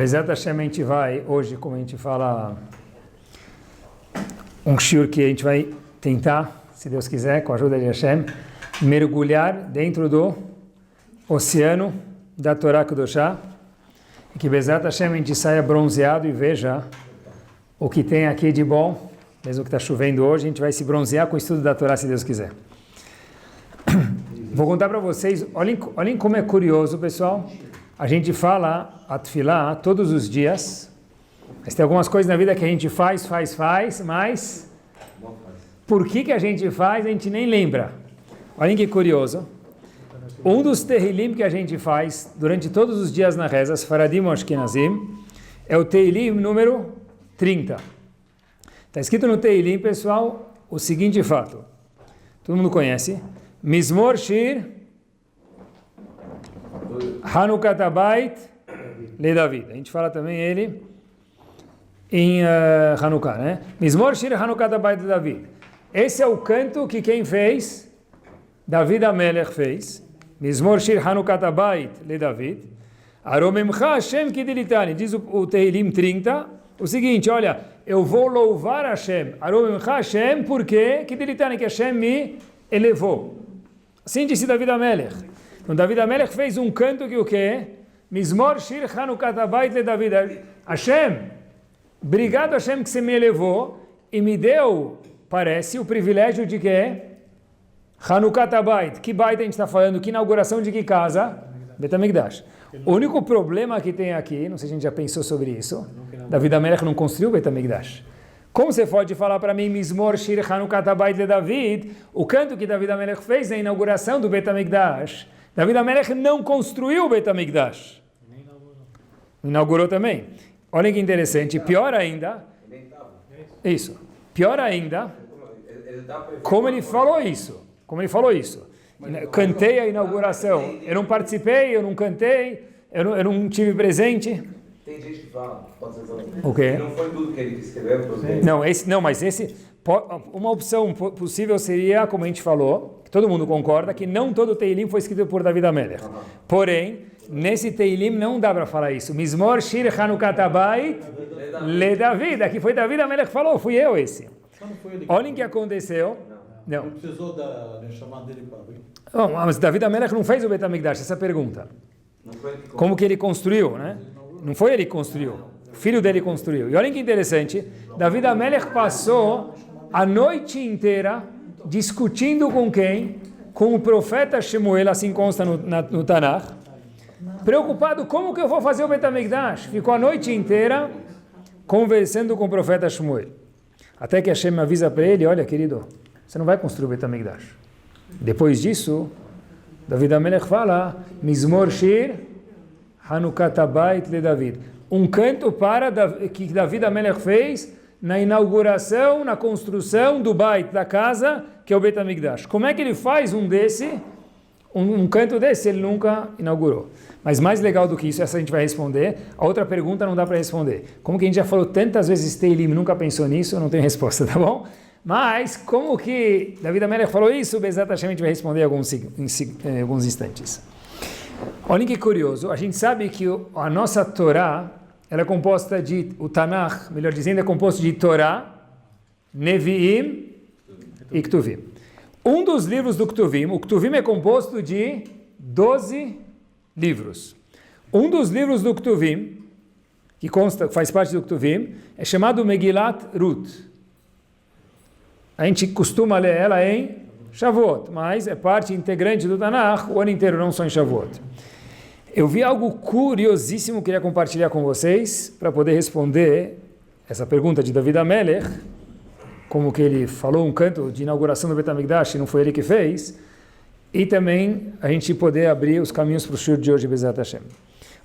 Bezerra Hashem, a gente vai, hoje, como a gente fala, um shiur que a gente vai tentar, se Deus quiser, com a ajuda de Hashem, mergulhar dentro do oceano da Torá Kedoshá, e que Bezerra Hashem a gente saia bronzeado e veja o que tem aqui de bom, mesmo que está chovendo hoje, a gente vai se bronzear com o estudo da Torá, se Deus quiser. Vou contar para vocês, olhem como é curioso, pessoal. A gente fala a tefilá todos os dias, mas tem algumas coisas na vida que a gente faz, mas por que a gente faz, a gente nem lembra. Olhem que curioso. Um dos Tehillim que a gente faz durante todos os dias na reza, Sfaradim ou Ashkenazim, é o Tehillim número 30. Está escrito no Tehillim, pessoal, o seguinte fato. Todo mundo conhece. Mizmor Shir Hanukat Habayit Le David. A gente fala também ele em Hanukkah, né? Mizmor Shir Hanukat Habayit Le David. Esse é o canto que quem fez? David HaMelech fez. Mizmor Shir Hanukat Habayit Le David. Aromemcha Hashem Kidilitani. Diz o Tehillim 30. O seguinte, olha, eu vou louvar Hashem. Aromemcha Hashem, porque Kidilitani, que Hashem me elevou. Assim disse David HaMelech. Então David HaMelech fez um canto que o quê? Mizmor Shir Hanukat Habayit Le David. Hashem, obrigado Hashem que você me elevou e me deu, parece, o privilégio de quê? Hanukat Habayit. Que Bayit a gente está falando? Que inauguração de que casa? Bet HaMikdash. O único problema que tem aqui, não sei se a gente já pensou sobre isso, David HaMelech não construiu Bet HaMikdash. Como você pode falar para mim, Mizmor Shir Hanukat Habayit Le David, o canto que David HaMelech fez na inauguração do Bet HaMikdash? David HaMelech não construiu o Bet HaMikdash. Inaugurou também. Olha que interessante, pior ainda, isso, pior ainda, como ele falou isso, cantei a inauguração, eu não participei, eu não cantei, eu não tive presente. Tem gente que fala, pode ser o quê? Não foi tudo que ele escreveu. Uma opção possível seria, como a gente falou, que todo mundo concorda, que não todo Tehillim foi escrito por David HaMelech. Porém, nesse Tehillim não dá para falar isso. Mizmor Shir Hanukat Habayit Le David. Aqui foi David HaMelech que falou, fui eu esse. Olhem o que aconteceu. Não. Ele precisou da chamada dele para abrir. Não, mas David HaMelech não fez o Bet HaMikdash, essa pergunta. Como que ele construiu, né? Não foi ele que construiu, o filho dele construiu. E olhem que interessante, David HaMelech passou a noite inteira discutindo com quem? Com o profeta Shemuel, assim consta no Tanakh, preocupado, como que eu vou fazer o Bet HaMikdash? Ficou a noite inteira conversando com o profeta Shemuel. Até que Hashem avisa para ele, olha querido, você não vai construir o Bet HaMikdash. Depois disso, David HaMelech fala, Mizmor Shir Hanukat Habayit Le David. Um canto que David HaMelech fez na inauguração, na construção do Bait, da casa, que é o Bet HaMikdash. Como é que ele faz um canto desse? Ele nunca inaugurou. Mas mais legal do que isso, essa a gente vai responder. A outra pergunta não dá para responder. Como que a gente já falou tantas vezes Tehillim, nunca pensou nisso, eu não tenho resposta, tá bom? Mas, como que David HaMelech falou isso, Bezerra Hashem a gente vai responder em alguns instantes. Olhem que curioso, a gente sabe que a nossa Torá, ela é composta o Tanakh, melhor dizendo, é composto de Torá, Nevi'im e Ktuvim. Um dos livros do Ktuvim, o Ktuvim é composto de 12 livros. Um dos livros do Ktuvim, que faz parte do Ktuvim, é chamado Megillat Ruth. A gente costuma ler ela em Shavuot, mas é parte integrante do Tanakh o ano inteiro, não só em Shavuot. Eu vi algo curiosíssimo que queria compartilhar com vocês para poder responder essa pergunta de David HaMelech, como que ele falou um canto de inauguração do Bet HaMikdash e não foi ele que fez, e também a gente poder abrir os caminhos para o shiur de hoje, Bezerra Hashem.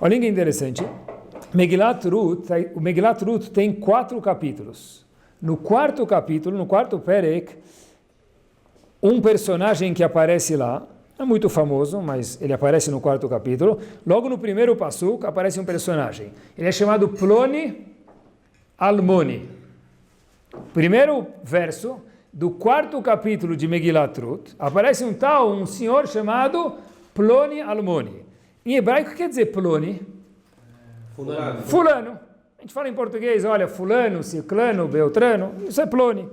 Olha que interessante, o Megillat Ruth tem 4 capítulos. No quarto capítulo, no quarto Perek, um personagem que aparece lá, é muito famoso, mas ele aparece no quarto capítulo. Logo no primeiro pasuk aparece um personagem. Ele é chamado Ploni Almoni. Primeiro verso do quarto capítulo de Megillat Ruth, aparece um senhor chamado Ploni Almoni. Em hebraico, o que quer dizer Ploni? Fulano. Fulano. A gente fala em português, olha, fulano, ciclano, beltrano, isso é Ploni.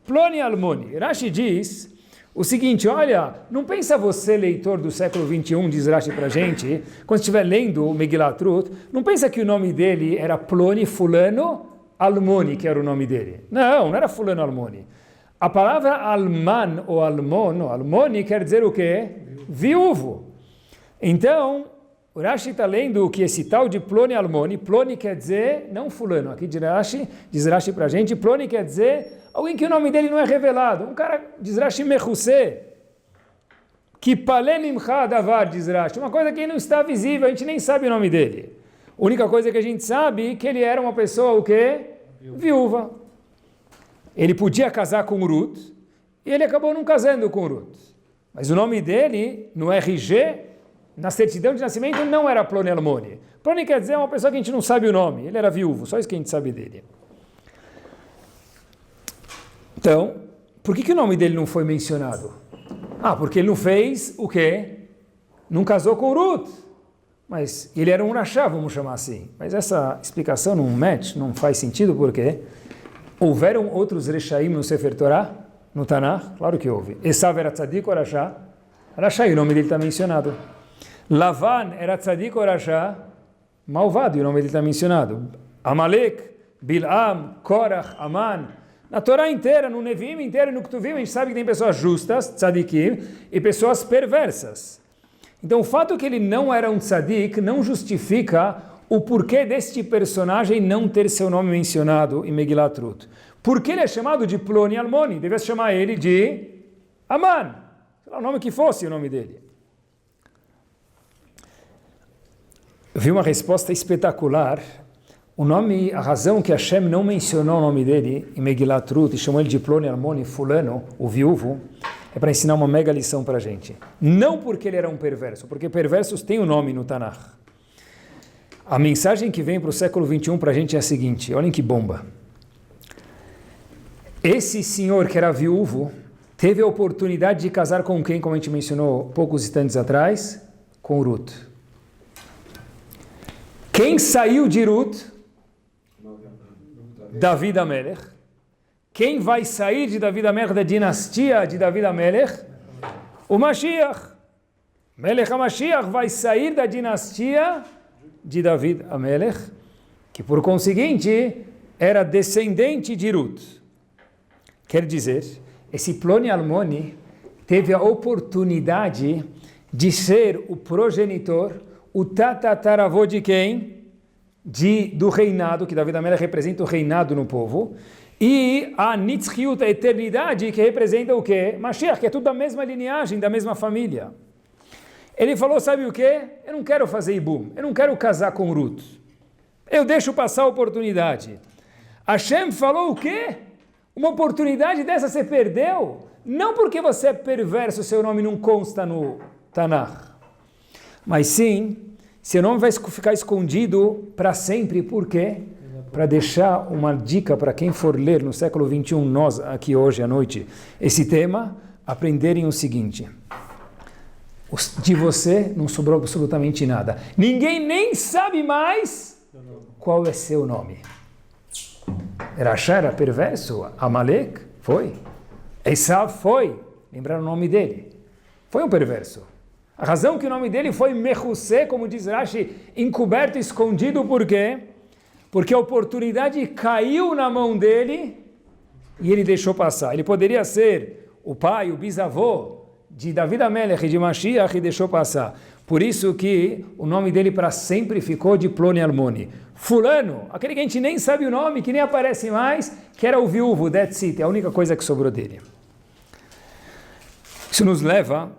Ploni Almoni. Rashi diz o seguinte, olha, não pensa você, leitor do século 21, diz Rashi pra gente, quando estiver lendo o Megilat Ruth, não pensa que o nome dele era Ploni Fulano Almoni, que era o nome dele. Não era Fulano Almoni. A palavra Alman ou Almon, ou Almoni, quer dizer o quê? Viúvo. Então, o Rashi está lendo que esse tal de Ploni Almoni, Ploni quer dizer, não fulano, aqui diz Rashi para a gente, Ploni quer dizer alguém que o nome dele não é revelado, um cara, diz Rashi Mechusé, que Palenimcha Davar, diz Rashi, uma coisa que não está visível, a gente nem sabe o nome dele. A única coisa que a gente sabe é que ele era uma pessoa, o quê? Viúva. Ele podia casar com Ruth, e ele acabou não casando com Ruth. Mas o nome dele, no RG, na certidão de nascimento, não era Ploni Almoni. Ploni quer dizer uma pessoa que a gente não sabe o nome. Ele era viúvo, só isso que a gente sabe dele. Então, por que o nome dele não foi mencionado? Porque ele não fez o quê? Não casou com Ruth. Mas ele era um rachá, vamos chamar assim. Mas essa explicação não match, não faz sentido, porque houveram outros rechaim no Sefer Torah, no Tanakh? Claro que houve. Esav era tzadik ou rachá? Rachá, e o nome dele está mencionado. Lavan era tzadik ou rachá? Malvado, e o nome dele está mencionado. Amalek, Bilam, Korach, Aman. Na Torá inteira, no Nevim inteiro e no Ketuvim, a gente sabe que tem pessoas justas, tzadikim, e pessoas perversas. Então, o fato que ele não era um tzadik não justifica o porquê deste personagem não ter seu nome mencionado em Megilat Ruth. Por que ele é chamado de Ploni Almoni? Devia chamar ele de Aman. Sei lá, o nome que fosse o nome dele. Vi uma resposta espetacular. A razão que Hashem não mencionou o nome dele em Megilat Ruth e chamou ele de Ploni Almoni, fulano, o viúvo, é para ensinar uma mega lição para a gente. Não porque ele era um perverso, porque perversos têm o nome no Tanakh. A mensagem que vem para o século 21 para a gente é a seguinte, olhem que bomba. Esse senhor que era viúvo teve a oportunidade de casar com quem, como a gente mencionou poucos instantes atrás? Com Ruth. Quem saiu de Ruth? David HaMelech. Quem vai sair de David HaMelech, da dinastia de David HaMelech? O Mashiach. Melech HaMashiach vai sair da dinastia de David HaMelech, que por conseguinte era descendente de Ruth. Quer dizer, esse Ploni Almoni teve a oportunidade de ser o progenitor, o tataravô de quem? Do reinado, que David HaMelech representa o reinado no povo, e a Nitzchiut, a eternidade, que representa o quê? Mashiach, que é tudo da mesma linhagem, da mesma família. Ele falou, sabe o quê? Eu não quero fazer ibum, eu não quero casar com Ruth. Eu deixo passar a oportunidade. Hashem falou o quê? Uma oportunidade dessa você perdeu? Não porque você é perverso, seu nome não consta no Tanakh. Mas sim, seu nome vai ficar escondido para sempre. Por quê? Para deixar uma dica para quem for ler no século 21, nós aqui hoje à noite, esse tema, aprenderem o seguinte. De você não sobrou absolutamente nada. Ninguém nem sabe mais qual é seu nome. Rachá era perverso? Amalek? Foi. Esav foi. Lembraram o nome dele? Foi um perverso. A razão que o nome dele foi Mechusé, como diz Rashi, encoberto, escondido, por quê? Porque a oportunidade caiu na mão dele e ele deixou passar. Ele poderia ser o pai, o bisavô de David HaMelech e de Mashiach e deixou passar. Por isso que o nome dele para sempre ficou de Ploni Almoni. Fulano, aquele que a gente nem sabe o nome, que nem aparece mais, que era o viúvo, that's it, é a única coisa que sobrou dele. Isso nos leva,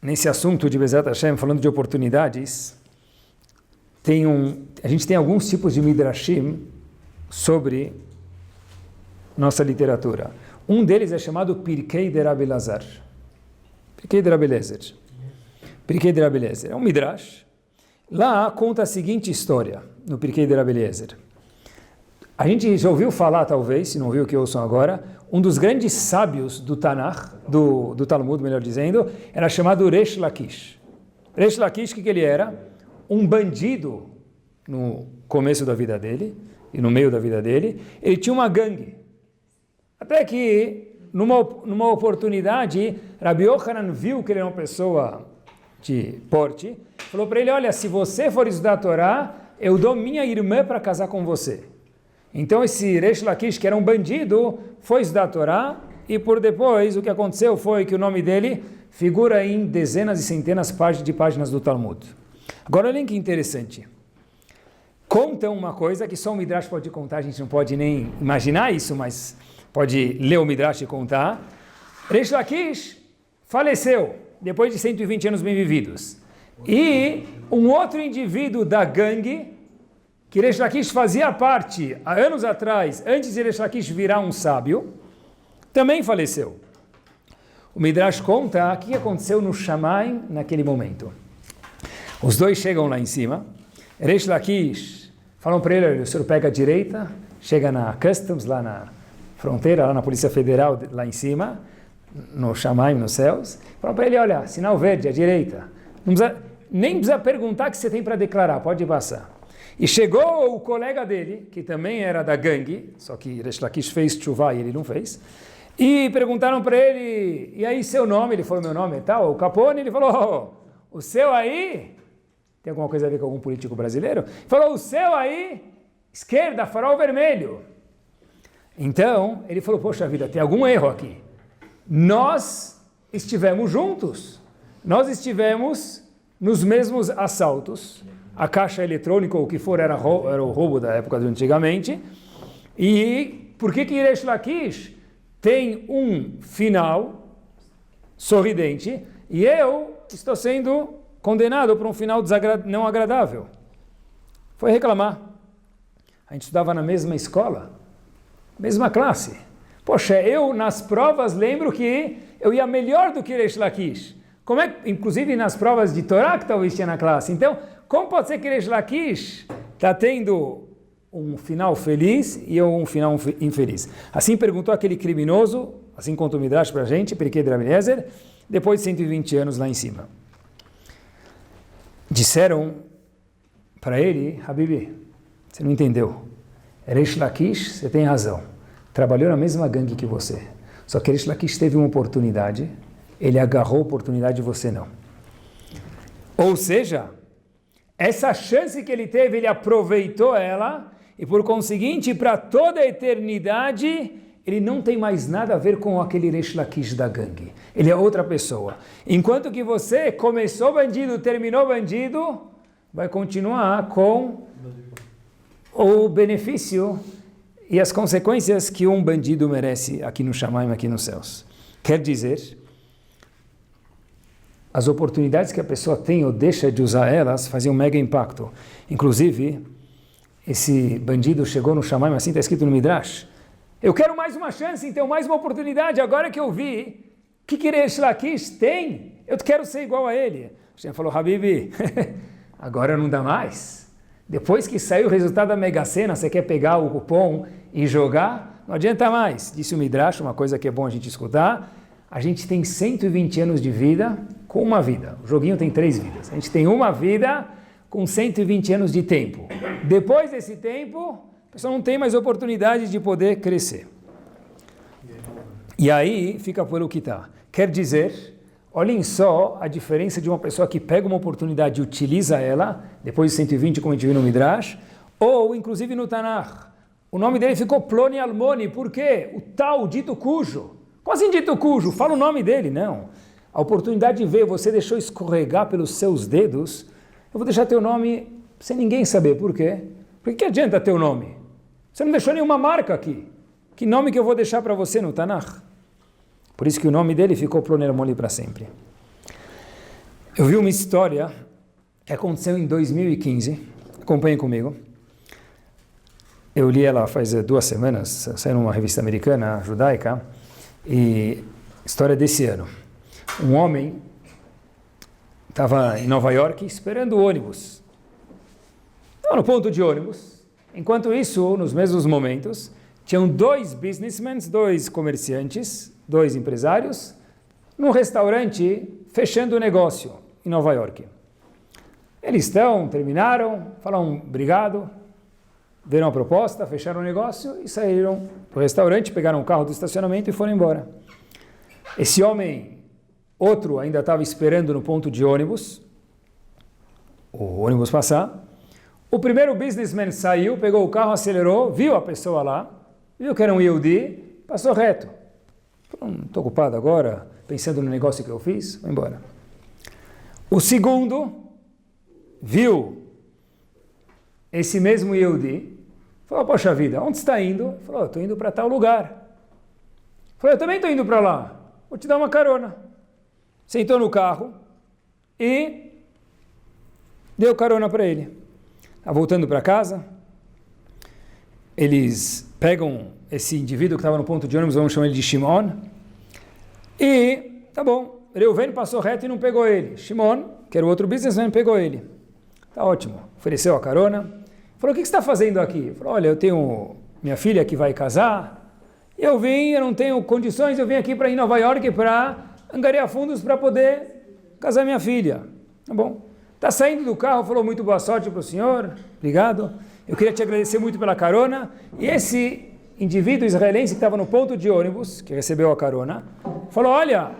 nesse assunto de Bezat Hashem, falando de oportunidades, a gente tem alguns tipos de midrashim sobre nossa literatura. Um deles é chamado Pirkei de Rabbi Elazar. Pirkei de Rabbi Eliezer. Pirkei de Rabbi Eliezer. É um midrash. Lá conta a seguinte história, no Pirkei de Rabbi Eliezer. A gente já ouviu falar, talvez, se não ouviu, que ouçam agora, um dos grandes sábios do Tanakh, do Talmud, melhor dizendo, era chamado Resh Lakish. Resh Lakish, o que ele era? Um bandido no começo da vida dele e no meio da vida dele, ele tinha uma gangue. Até que, numa oportunidade, Rabi Yochanan viu que ele era uma pessoa de porte, falou para ele, olha, se você for estudar a Torá, eu dou minha irmã para casar com você. Então esse Reish Lakish, que era um bandido, foi estudar a Torá, e por depois o que aconteceu foi que o nome dele figura em dezenas e centenas de páginas do Talmud. Agora olhem que interessante. Conta uma coisa que só o Midrash pode contar, a gente não pode nem imaginar isso, mas pode ler o Midrash e contar. Reish Lakish faleceu depois de 120 anos bem vividos. E um outro indivíduo da gangue, que Reish Lakish fazia parte há anos atrás, antes de Reish Lakish virar um sábio, também faleceu. O Midrash conta o que aconteceu no Shamayim naquele momento. Os dois chegam lá em cima, Reish Lakish falam para ele, o senhor pega a direita, chega na Customs, lá na fronteira, lá na Polícia Federal, lá em cima, no Shamayim, nos céus, falam para ele, olha, sinal verde, à direita, nem precisa perguntar o que você tem para declarar, pode passar. E chegou o colega dele, que também era da gangue, só que Reish Lakish fez tshuva e ele não fez, e perguntaram para ele, e aí seu nome? Ele falou, meu nome é tal, o Capone, ele falou, o seu aí, tem alguma coisa a ver com algum político brasileiro? Ele falou, o seu aí, esquerda, farol vermelho. Então, ele falou, poxa vida, tem algum erro aqui. Nós estivemos juntos, nós estivemos nos mesmos assaltos, a caixa eletrônica ou o que for era o roubo da época de antigamente, e por que Reish Lakish tem um final sorridente e eu estou sendo condenado por um final não agradável? Foi reclamar. A gente estudava na mesma escola, mesma classe. Poxa, eu nas provas lembro que eu ia melhor do que Reish Lakish. Inclusive nas provas de Torá que talvez tinha na classe. Então, como pode ser que Reish Lakish está tendo um final feliz e eu um final infeliz? Assim perguntou aquele criminoso, assim conta o Midrash para a gente, Pirkei de Rabi Eliezer, depois de 120 anos lá em cima. Disseram para ele, Habibi, você não entendeu. Reish Lakish, você tem razão, trabalhou na mesma gangue que você. Só que Reish Lakish teve uma oportunidade, ele agarrou a oportunidade e você não. Ou seja, essa chance que ele teve, ele aproveitou ela, e por conseguinte, para toda a eternidade, ele não tem mais nada a ver com aquele Reish Lakish da gangue. Ele é outra pessoa. Enquanto que você começou bandido, terminou bandido, vai continuar com o benefício e as consequências que um bandido merece aqui no Shamayim, aqui nos céus. Quer dizer, as oportunidades que a pessoa tem ou deixa de usar elas fazem um mega impacto. Inclusive, esse bandido chegou no Shamayim, assim está escrito no Midrash, eu quero mais uma chance, então mais uma oportunidade, agora que eu vi, o que Reish Lakish tem? Eu quero ser igual a ele. Hashem falou, Habibi, agora não dá mais. Depois que saiu o resultado da Mega Sena, você quer pegar o cupom e jogar? Não adianta mais. Disse o Midrash, uma coisa que é bom a gente escutar, a gente tem 120 anos de vida com uma vida. O joguinho tem 3 vidas. A gente tem uma vida com 120 anos de tempo. Depois desse tempo, a pessoa não tem mais oportunidade de poder crescer. E aí fica por o que está. Quer dizer, olhem só a diferença de uma pessoa que pega uma oportunidade e utiliza ela, depois de 120, como a gente viu no Midrash, ou inclusive no Tanakh. O nome dele ficou Ploni Almoni, por quê? O tal dito cujo. Como assim dito cujo? Fala o nome dele, não. A oportunidade de ver, você deixou escorregar pelos seus dedos, eu vou deixar teu nome sem ninguém saber, por quê? Por que adianta teu nome? Você não deixou nenhuma marca aqui. Que nome que eu vou deixar para você no Tanakh? Por isso que o nome dele ficou Ploni Almoni para sempre. Eu vi uma história que aconteceu em 2015, acompanhem comigo. Eu li ela faz 2 semanas, saiu numa revista americana, judaica, e história desse ano. Um homem estava em Nova York esperando o ônibus. Estava no ponto de ônibus. Enquanto isso, nos mesmos momentos, tinham 2 businessmen, 2 comerciantes, 2 empresários, num restaurante fechando o negócio em Nova York. Eles terminaram, falaram obrigado, deram a proposta, fecharam o negócio e saíram para o restaurante, pegaram o carro do estacionamento e foram embora. Esse homem, outro, ainda estava esperando no ponto de ônibus, o ônibus passar. O primeiro businessman saiu, pegou o carro, acelerou, viu a pessoa lá, viu que era um Yehudi, passou reto. Falou, não estou ocupado agora, pensando no negócio que eu fiz, vou embora. O segundo viu esse mesmo Yehudi, falou, poxa vida, onde está indo? Falou, estou indo para tal lugar. Falou, eu também estou indo para lá, vou te dar uma carona. Sentou no carro e deu carona para ele. Voltando para casa, eles pegam esse indivíduo que estava no ponto de ônibus, vamos chamar ele de Shimon, e, tá bom, Reuven passou reto e não pegou ele. Shimon, que era o outro businessman, pegou ele. Tá ótimo, ofereceu a carona, falou, o que você está fazendo aqui? Falou, olha, eu tenho minha filha que vai casar, eu não tenho condições, eu vim aqui para ir em Nova York para angariar fundos para poder casar minha filha. Tá bom. Está saindo do carro, falou muito boa sorte para o senhor, obrigado, eu queria te agradecer muito pela carona, e esse indivíduo israelense que estava no ponto de ônibus, que recebeu a carona, falou, olha,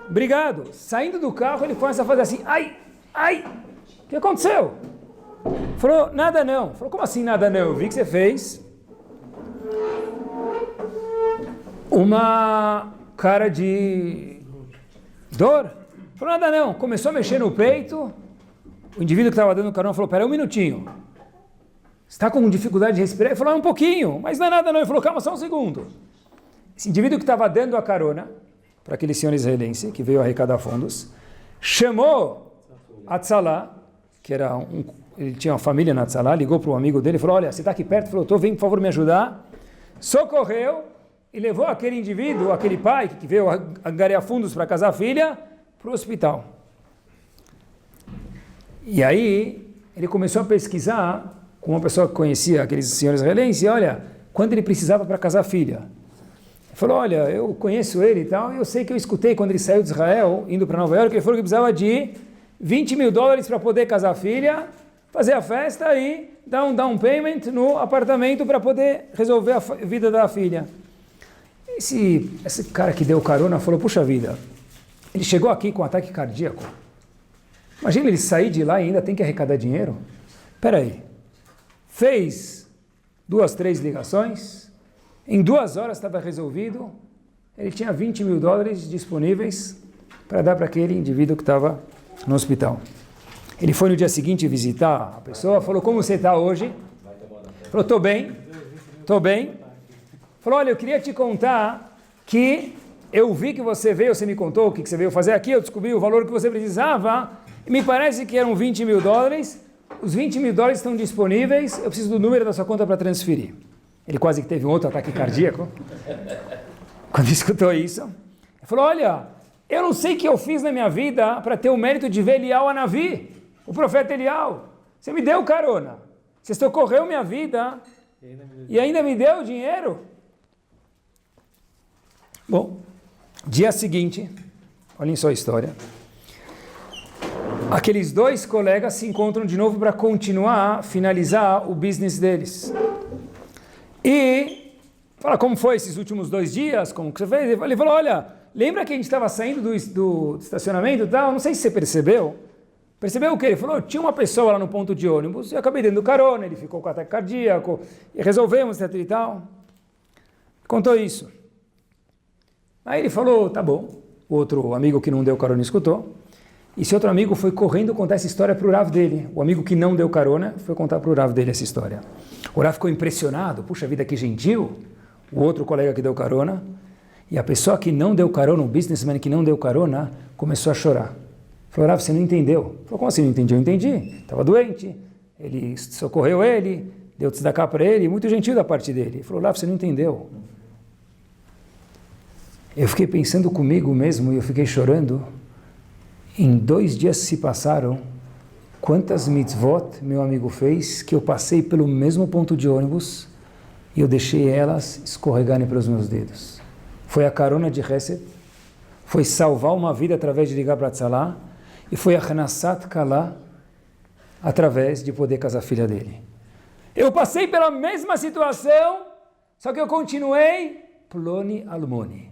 obrigado, saindo do carro ele começa a fazer assim, ai, o que aconteceu? Falou, nada não, falou, como assim nada não? Eu vi que você fez uma cara de dor, falou, nada não, começou a mexer no peito. O indivíduo que estava dando carona falou, pera um minutinho, você está com dificuldade de respirar? Ele falou, um pouquinho, mas não é nada não. Ele falou, calma só um segundo. Esse indivíduo que estava dando a carona para aquele senhor israelense que veio arrecadar fundos, chamou a Tzalá, que era ele tinha uma família na Tzalá, ligou para um amigo dele e falou, olha, você está aqui perto? Ele falou, vem por favor me ajudar. Socorreu e levou aquele indivíduo, aquele pai que veio angariar fundos para casar a filha, para o hospital. E aí, ele começou a pesquisar com uma pessoa que conhecia aqueles senhores israelenses, e olha, quando ele precisava para casar a filha. Ele falou, olha, eu conheço ele e tal, e eu sei que eu escutei quando ele saiu de Israel, indo para Nova York, ele falou que precisava de $20 mil para poder casar a filha, fazer a festa e dar um down payment no apartamento para poder resolver a vida da filha. Esse cara que deu carona falou, puxa vida, ele chegou aqui com um ataque cardíaco. Imagina ele sair de lá e ainda tem que arrecadar dinheiro? Espera aí. Fez 2, 3 ligações, em 2 horas estava resolvido, ele tinha $20 mil disponíveis para dar para aquele indivíduo que estava no hospital. Ele foi no dia seguinte visitar a pessoa, falou, como você está hoje? Falou, estou bem. Falou, olha, eu queria te contar que eu vi que você veio, você me contou o que você veio fazer aqui, eu descobri o valor que você precisava, e me parece que eram $20 mil, os $20 mil estão disponíveis, eu preciso do número da sua conta para transferir. Ele quase que teve um outro ataque cardíaco, quando escutou isso. Ele falou, olha, eu não sei o que eu fiz na minha vida para ter o mérito de ver Elial Hanavi, o profeta Elial. Você me deu carona, você socorreu minha vida e ainda me deu dinheiro. Bom, dia seguinte, olhem só a história. Aqueles 2 colegas se encontram de novo para continuar, finalizar o business deles. E fala, como foi esses últimos 2 dias? Como que você fez? Ele falou, olha, lembra que a gente estava saindo do estacionamento e tal? Não sei se você percebeu. Percebeu o quê? Ele falou, tinha uma pessoa lá no ponto de ônibus, eu acabei dando carona, ele ficou com ataque cardíaco, e resolvemos, etc e tal. Contou isso. Aí ele falou, tá bom. O outro amigo que não deu carona escutou. E esse outro amigo foi correndo contar essa história para o Rav dele. O amigo que não deu carona foi contar para o Rav dele essa história. O Rav ficou impressionado. Puxa vida, que gentil. O outro colega que deu carona. E a pessoa que não deu carona, o businessman que não deu carona, começou a chorar. Falou, Rav, você não entendeu. Falou, como assim não entendi? Eu entendi. Estava doente. Ele socorreu ele, deu tzedakah para ele. Muito gentil da parte dele. Ele falou, Rav, você não entendeu. Eu fiquei pensando comigo mesmo e eu fiquei chorando. Em 2 dias se passaram, quantas mitzvot meu amigo fez, que eu passei pelo mesmo ponto de ônibus e eu deixei elas escorregarem pelos meus dedos. Foi a carona de Hesed, foi salvar uma vida através de ligar para Tzalá, e foi a Hanasat Kalá, através de poder casar a filha dele. Eu passei pela mesma situação, só que eu continuei ploni almoni.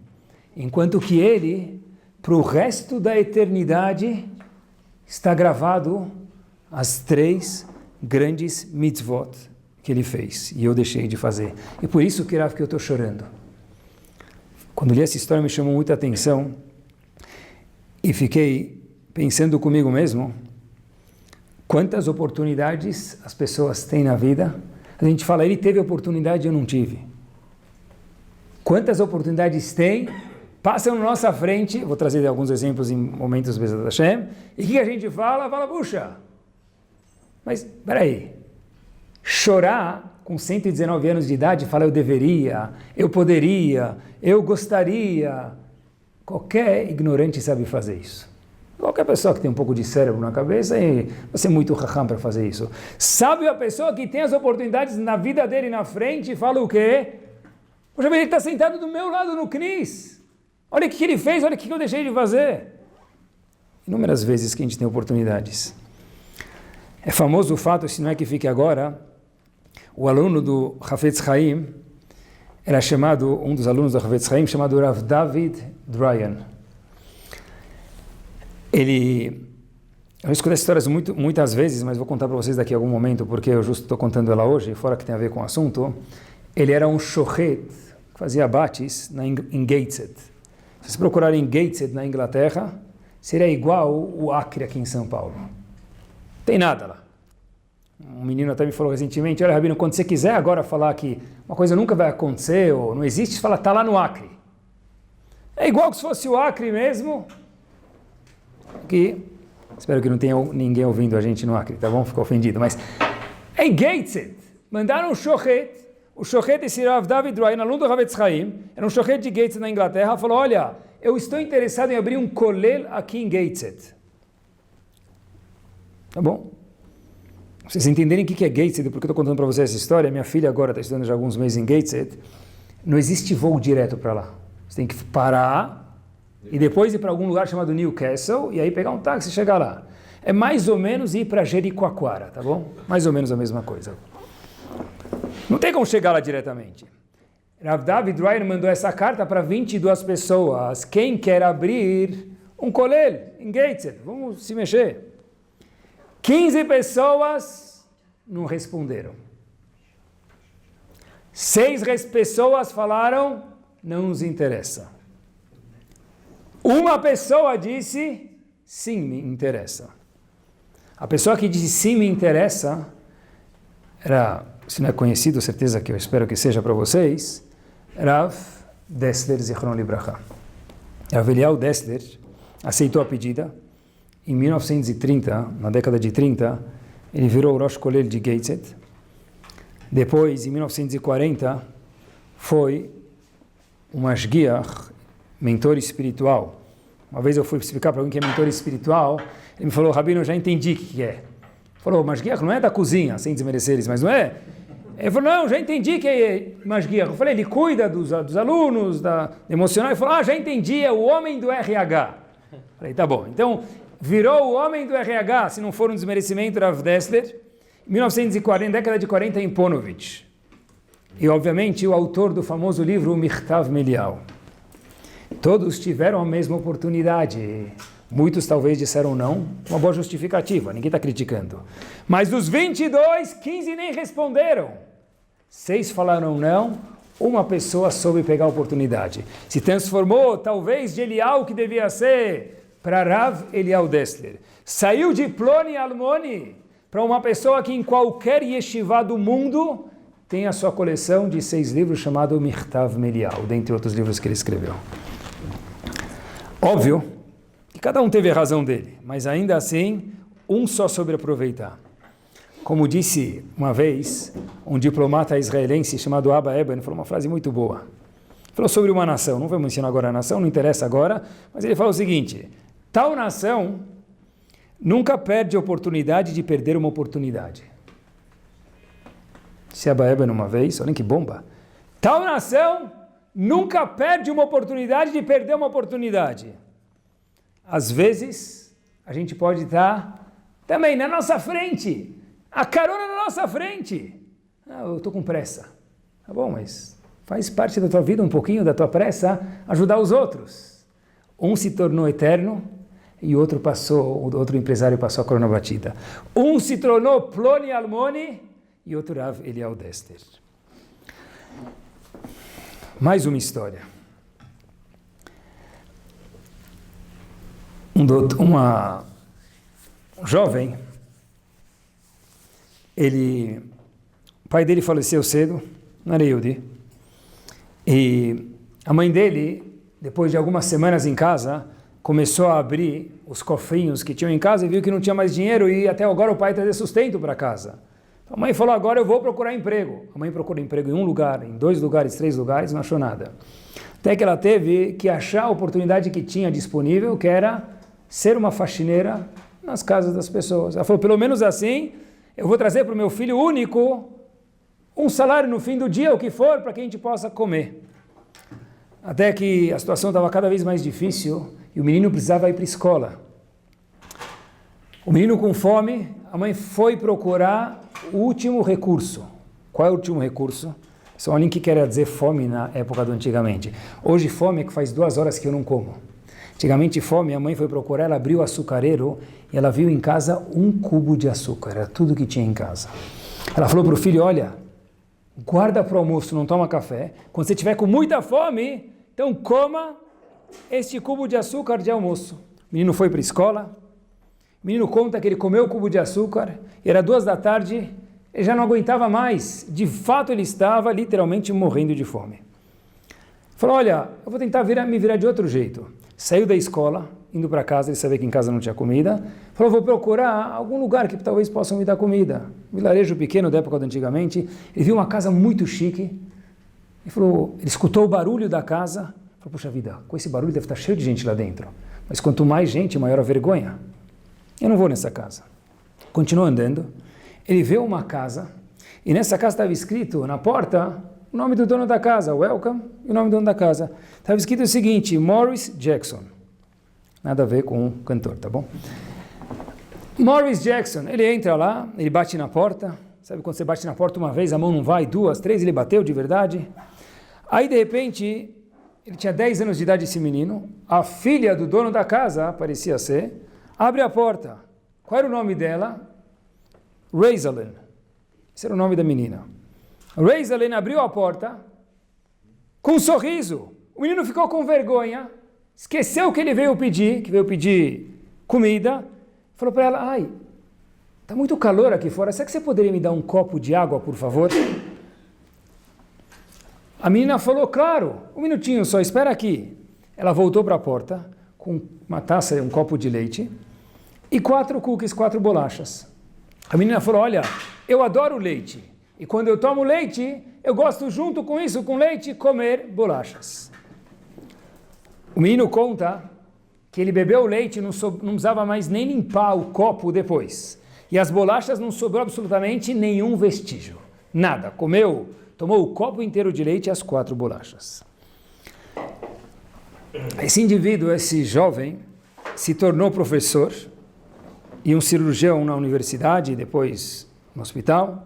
Enquanto que ele, para o resto da eternidade, está gravado as 3 grandes mitzvot que ele fez. E eu deixei de fazer. E por isso que eu estou chorando. Quando li essa história me chamou muita atenção e fiquei pensando comigo mesmo quantas oportunidades as pessoas têm na vida. A gente fala, ele teve oportunidade, eu não tive. Quantas oportunidades tem, passam na nossa frente, vou trazer alguns exemplos em momentos do Bezat Hashem, e o que a gente fala? Fala, puxa, mas peraí, chorar com 119 anos de idade, fala eu deveria, eu poderia, eu gostaria, qualquer ignorante sabe fazer isso. Qualquer pessoa que tem um pouco de cérebro na cabeça, e você é muito raham para fazer isso. Sabe a pessoa que tem as oportunidades na vida dele na frente e fala o quê? Poxa, ele está sentado do meu lado no CNIS. Olha o que ele fez, olha o que eu deixei de fazer. Inúmeras vezes que a gente tem oportunidades. É famoso o fato, se não é que fique agora, o aluno do Hafetz Chaim, era chamado, um dos alunos do Hafetz Chaim, chamado Rav David Dryan. Eu escuto essas histórias muitas vezes, mas vou contar para vocês daqui a algum momento, porque eu justo estou contando ela hoje, fora que tem a ver com o assunto. Ele era um shochet, que fazia abates em Gateshead. Se vocês procurarem Gateshead na Inglaterra, seria igual o Acre aqui em São Paulo. Não tem nada lá. Um menino até me falou recentemente, olha, Rabino, quando você quiser agora falar que uma coisa nunca vai acontecer, ou não existe, você fala, está lá no Acre. É igual que se fosse o Acre mesmo, que, espero que não tenha ninguém ouvindo a gente no Acre, tá bom? Ficou ofendido, mas em Gateshead, mandaram um shochet, o shochet esse Rav David Dryan, aluno do Hafetz Chaim, era um shochet de Gateshead na Inglaterra, falou, olha, eu estou interessado em abrir um kolel aqui em Gateshead. Tá bom? Pra vocês entenderem o que é Gateshead, porque eu estou contando para vocês essa história, minha filha agora está estudando já há alguns meses em Gateshead, não existe voo direto para lá. Você tem que parar e depois ir para algum lugar chamado Newcastle e aí pegar um táxi e chegar lá. É mais ou menos ir para Jericoacoara, tá bom? Mais ou menos a mesma coisa. Não tem como chegar lá diretamente. Rav David Dryan mandou essa carta para 22 pessoas. Quem quer abrir um kolel em Gateshead? Vamos se mexer. 15 pessoas não responderam. 6 pessoas falaram, não nos interessa. Uma pessoa disse, sim, me interessa. A pessoa que disse, sim, me interessa, era, se não é conhecido, certeza que eu espero que seja para vocês, Rav Dessler Zichron Libracha. Rav Eliyahu Dessler aceitou a pedida. Em 1930, na década de 30, ele virou o Rosh Kolel de Gateshead. Depois, em 1940, foi um Mashgiach, mentor espiritual. Uma vez eu fui explicar para alguém que é mentor espiritual, ele me falou, Rabino, eu já entendi o que é. Ele falou, Mashgiach não é da cozinha, sem desmerecer eles, mas não é? Ele falou, não, já entendi que é Mashgiach. Eu falei, ele cuida dos alunos, da emocional. Ele falou, já entendi, é o homem do RH. Eu falei, tá bom. Então, virou o homem do RH, se não for um desmerecimento, Rav Dessler, em 1940, década de 40, em Ponovitch. E, obviamente, o autor do famoso livro, o Michtav Melial. Todos tiveram a mesma oportunidade. Muitos talvez disseram não, uma boa justificativa, ninguém está criticando. Mas dos 22, 15 nem responderam. 6 falaram não, uma pessoa soube pegar a oportunidade. Se transformou, talvez, de Eliyahu, que devia ser, para Rav Eliyahu Dessler. Saiu de Ploni Almoni para uma pessoa que em qualquer yeshiva do mundo tem a sua coleção de 6 livros chamado Michtav Melial, dentre outros livros que ele escreveu. Óbvio que cada um teve a razão dele, mas ainda assim, um só soube aproveitar. Como disse uma vez um diplomata israelense chamado Abba Eban, falou uma frase muito boa. Falou sobre uma nação, não vamos ensinar agora a nação, não interessa agora, mas ele falou o seguinte, tal nação nunca perde a oportunidade de perder uma oportunidade. Se Abba Eban uma vez, olhem que bomba, tal nação nunca perde uma oportunidade de perder uma oportunidade. Às vezes, a gente pode estar Também na nossa frente. A carona na nossa frente. Eu estou com pressa. Tá bom, mas faz parte da tua vida um pouquinho da tua pressa ajudar os outros. Um se tornou eterno e o outro empresário passou a corona batida. Um se tornou Ploni Almoni e outro Rav Eliyahu Dester. Mais uma história. Um jovem, o pai dele faleceu cedo, não era Yehudi, e a mãe dele, depois de algumas semanas em casa, começou a abrir os cofrinhos que tinham em casa e viu que não tinha mais dinheiro e até agora o pai trazia sustento para casa. Então a mãe falou, agora eu vou procurar emprego. A mãe procurou emprego em um lugar, em 2 lugares, 3 lugares, não achou nada. Até que ela teve que achar a oportunidade que tinha disponível, que era ser uma faxineira nas casas das pessoas. Ela falou, pelo menos assim, eu vou trazer para o meu filho único um salário no fim do dia, o que for, para que a gente possa comer. Até que a situação estava cada vez mais difícil e o menino precisava ir para a escola. O menino com fome, a mãe foi procurar o último recurso. Qual é o último recurso? Só olhem o que quer dizer fome na época do antigamente. Hoje fome é que faz 2 horas que eu não como. Antigamente fome, a mãe foi procurar, ela abriu o açucareiro e ela viu em casa 1 cubo de açúcar. Era tudo que tinha em casa. Ela falou para o filho, olha, guarda para o almoço, não toma café. Quando você estiver com muita fome, então coma este cubo de açúcar de almoço. O menino foi para a escola. O menino conta que ele comeu o cubo de açúcar. Era 2 da tarde, ele já não aguentava mais. De fato, ele estava literalmente morrendo de fome. Falou, olha, eu vou tentar me virar de outro jeito. Saiu da escola, indo para casa, ele sabia que em casa não tinha comida. Falou, vou procurar algum lugar que talvez possam me dar comida. Vilarejo pequeno da época do antigamente. Ele viu uma casa muito chique. Ele falou, ele escutou o barulho da casa. Falou, puxa vida, com esse barulho deve estar cheio de gente lá dentro. Mas quanto mais gente, maior a vergonha. Eu não vou nessa casa. Continuou andando. Ele vê uma casa. E nessa casa estava escrito na porta o nome do dono da casa, welcome, e o nome do dono da casa. Estava escrito o seguinte, Morris Jackson. Nada a ver com o cantor, tá bom? Morris Jackson, ele entra lá, ele bate na porta. Sabe quando você bate na porta uma vez, a mão não vai, 2, 3, ele bateu de verdade. Aí, de repente, ele tinha 10 anos de idade, esse menino. A filha do dono da casa, parecia ser, abre a porta. Qual era o nome dela? Raisalyn. Esse era o nome da menina. Raisalyn abriu a porta com um sorriso. O menino ficou com vergonha, esqueceu que ele veio pedir comida. Falou para ela, ai, está muito calor aqui fora, será que você poderia me dar um copo de água, por favor? A menina falou, claro, 1 minutinho só, espera aqui. Ela voltou para a porta com uma taça e um copo de leite e 4 cookies, 4 bolachas. A menina falou, olha, eu adoro leite. E quando eu tomo leite, eu gosto junto com isso, com leite, comer bolachas. O menino conta que ele bebeu o leite e não precisava mais nem limpar o copo depois. E as bolachas não sobrou absolutamente nenhum vestígio. Nada. Tomou o copo inteiro de leite e as 4 bolachas. Esse indivíduo, esse jovem, se tornou professor e um cirurgião na universidade, depois no hospital.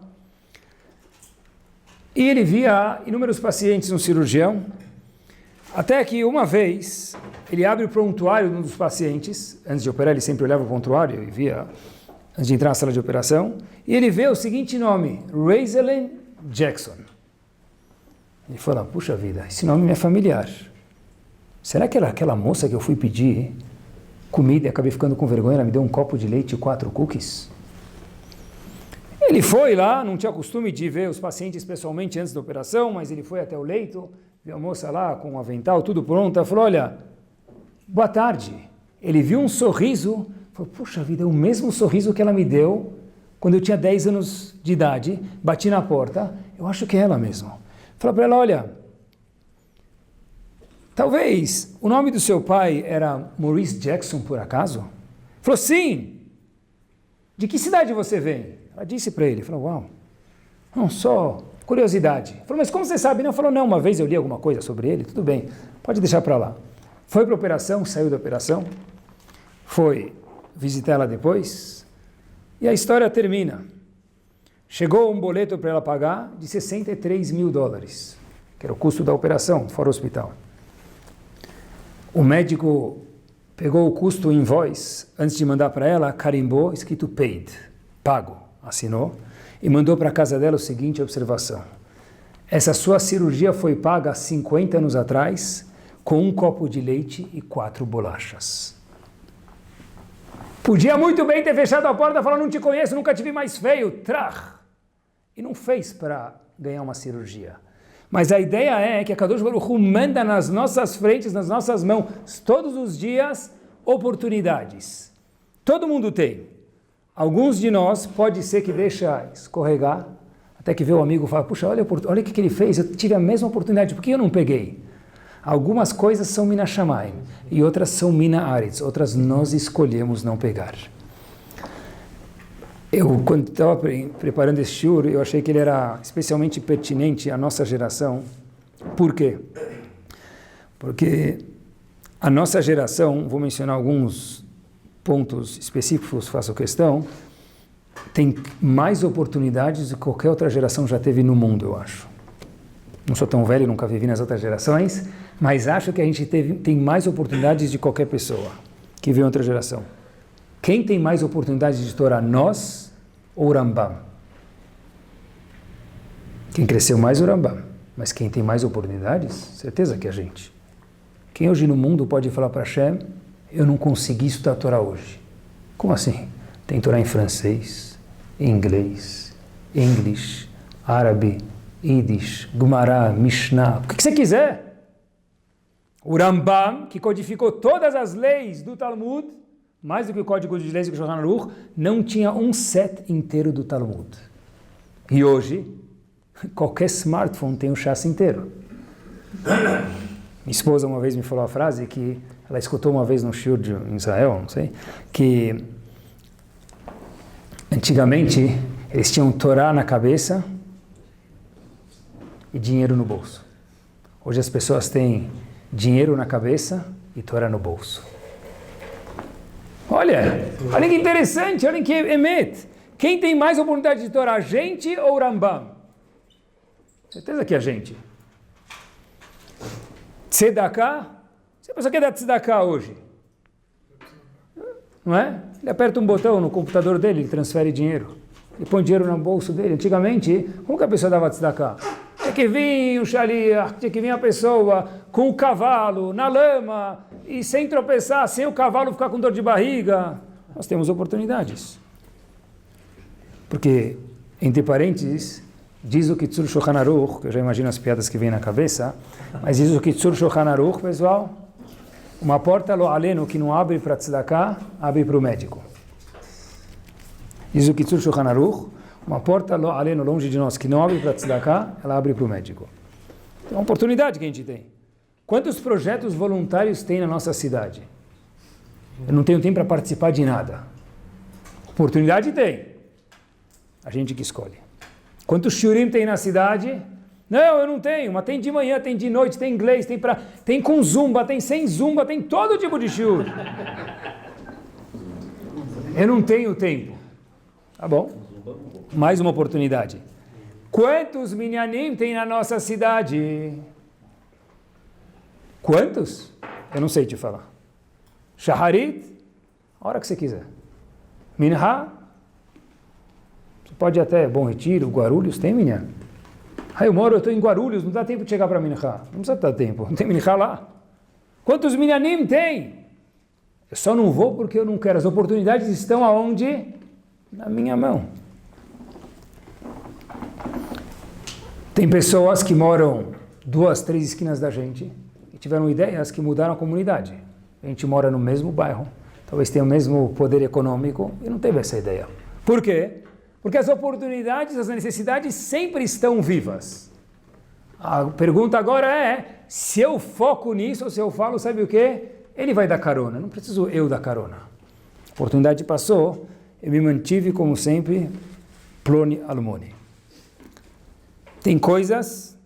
E ele via inúmeros pacientes no cirurgião, até que uma vez ele abre o prontuário de um dos pacientes. Antes de operar, ele sempre olhava o prontuário e via, antes de entrar na sala de operação, e ele vê o seguinte nome, Raisalyn Jackson. Ele fala, puxa vida, esse nome me é familiar. Será que era aquela moça que eu fui pedir comida e acabei ficando com vergonha, ela me deu um copo de leite e 4 cookies? Ele foi lá, não tinha costume de ver os pacientes pessoalmente antes da operação, mas ele foi até o leito, viu a moça lá com o avental, tudo pronto, ela falou, olha, boa tarde. Ele viu um sorriso, falou, puxa vida, é o mesmo sorriso que ela me deu quando eu tinha 10 anos de idade, bati na porta, eu acho que é ela mesmo. Falou para ela, olha, talvez o nome do seu pai era Maurice Jackson, por acaso? Falou, sim. De que cidade você vem? Ela disse para ele, falou, uau, não, só curiosidade. Falou, mas como você sabe? Não, falou, não, uma vez eu li alguma coisa sobre ele, tudo bem, pode deixar para lá. Foi para a operação, saiu da operação, foi visitar ela depois, E a história termina. Chegou um boleto para ela pagar de $63.000, que era o custo da operação, fora o hospital. O médico pegou o custo em invoice, antes de mandar para ela, carimbou, escrito paid, pago, assinou, e mandou para a casa dela o seguinte observação. Essa sua cirurgia foi paga há 50 anos atrás, com um copo de leite e 4 bolachas. Podia muito bem ter fechado a porta e falado, não te conheço, nunca te vi mais feio, trach. E não fez para ganhar uma cirurgia. Mas a ideia é que a Kadosh Baruch Hu manda nas nossas frentes, nas nossas mãos, todos os dias, oportunidades. Todo mundo tem. Alguns de nós, pode ser que deixa escorregar, até que vê o amigo e fala, puxa, olha o que ele fez, eu tive a mesma oportunidade, por que eu não peguei? Algumas coisas são mina shamayim, e outras são mina aretz, outras nós escolhemos não pegar. Quando estava preparando esse shiur, eu achei que ele era especialmente pertinente à nossa geração. Por quê? Porque a nossa geração, vou mencionar alguns pontos específicos, faço questão, tem mais oportunidades do que qualquer outra geração já teve no mundo, eu acho. Não sou tão velho, nunca vivi nas outras gerações, mas acho que a gente tem mais oportunidades de qualquer pessoa que veio em outra geração. Quem tem mais oportunidades de Torá, nós ou o Rambam? Quem cresceu mais o Rambam, mas quem tem mais oportunidades, certeza que é a gente. Quem hoje no mundo pode falar para Hashem, eu não consegui estudar a Torá hoje? Como assim? Tem Torá em francês, em inglês, English, árabe, Yiddish, Gumará, Mishnah, o que você quiser. O Rambam, que codificou todas as leis do Talmud, mais do que o código de leis do Shulchan Aruch, não tinha um set inteiro do Talmud. E hoje, qualquer smartphone tem um chassi inteiro. Minha esposa uma vez me falou a frase que ela escutou uma vez no shiur em Israel, não sei, que antigamente eles tinham Torá na cabeça e dinheiro no bolso. Hoje as pessoas têm dinheiro na cabeça e Torá no bolso. Olha que interessante, olha que emet. Quem tem mais oportunidade de Torá, a gente ou o Rambam? Certeza que é a gente. Tzedakah? Se a pessoa quer dar tzedakah hoje, não é? Ele aperta um botão no computador dele, ele transfere dinheiro. Ele põe dinheiro no bolso dele. Antigamente, como que a pessoa dava tzedakah? Tinha que vir o shaliach, tinha que vir a pessoa com o cavalo, na lama, e sem tropeçar, sem o cavalo ficar com dor de barriga. Nós temos oportunidades. Porque, entre parênteses, diz o Kitzur Shulchan Aruch, que eu já imagino as piadas que vêm na cabeça, mas diz o Kitzur Shulchan Aruch, pessoal, uma porta lo aleno que não abre para tzedakah, abre para o médico. Diz o Kitzur Shulchan Aruch, uma porta lo aleno, longe de nós, que não abre para tzedakah, ela abre para o médico. É uma oportunidade que a gente tem. Quantos projetos voluntários tem na nossa cidade? Eu não tenho tempo para participar de nada. Oportunidade tem. A gente que escolhe. Quantos shiurim tem na cidade? Não, eu não tenho, mas tem de manhã, tem de noite, tem inglês, tem com zumba, tem sem zumba, tem todo tipo de shiur. Eu não tenho tempo. Tá bom. Mais uma oportunidade. Quantos minyanim tem na nossa cidade? Quantos? Eu não sei te falar. Shaharit? A hora que você quiser. Minha? Você pode ir até Bom Retiro, Guarulhos, tem minyan? Eu estou em Guarulhos, não dá tempo de chegar para Minha. Não precisa dar tempo, não tem Minha lá. Quantos minyanim tem? Eu só não vou porque eu não quero. As oportunidades estão aonde? Na minha mão. Tem pessoas que moram 2, 3 esquinas da gente e tiveram ideias que mudaram a comunidade. A gente mora no mesmo bairro, talvez tenha o mesmo poder econômico e não teve essa ideia. Por quê? Porque as oportunidades, as necessidades sempre estão vivas. A pergunta agora é, se eu foco nisso, ou se eu falo, sabe o quê? Ele vai dar carona, não preciso eu dar carona. A oportunidade passou, eu me mantive como sempre, ploni almoni. Tem coisas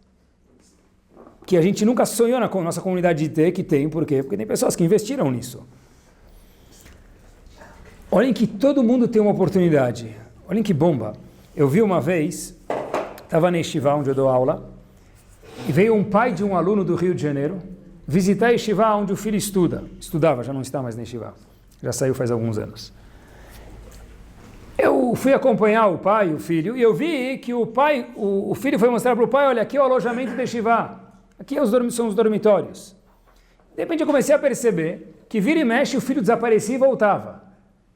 que a gente nunca sonhou na nossa comunidade de ter, que tem, por quê? Porque tem pessoas que investiram nisso. Olhem que todo mundo tem uma oportunidade. Olhem que bomba. Eu vi uma vez, estava na Yeshiva, onde eu dou aula, e veio um pai de um aluno do Rio de Janeiro visitar a Yeshiva onde o filho estudava, já não está mais na Yeshiva, já saiu faz alguns anos. Eu fui acompanhar o pai e o filho, e eu vi que o filho foi mostrar para o pai, olha, aqui é o alojamento da Yeshiva, aqui são os dormitórios. De repente eu comecei a perceber que vira e mexe o filho desaparecia e voltava.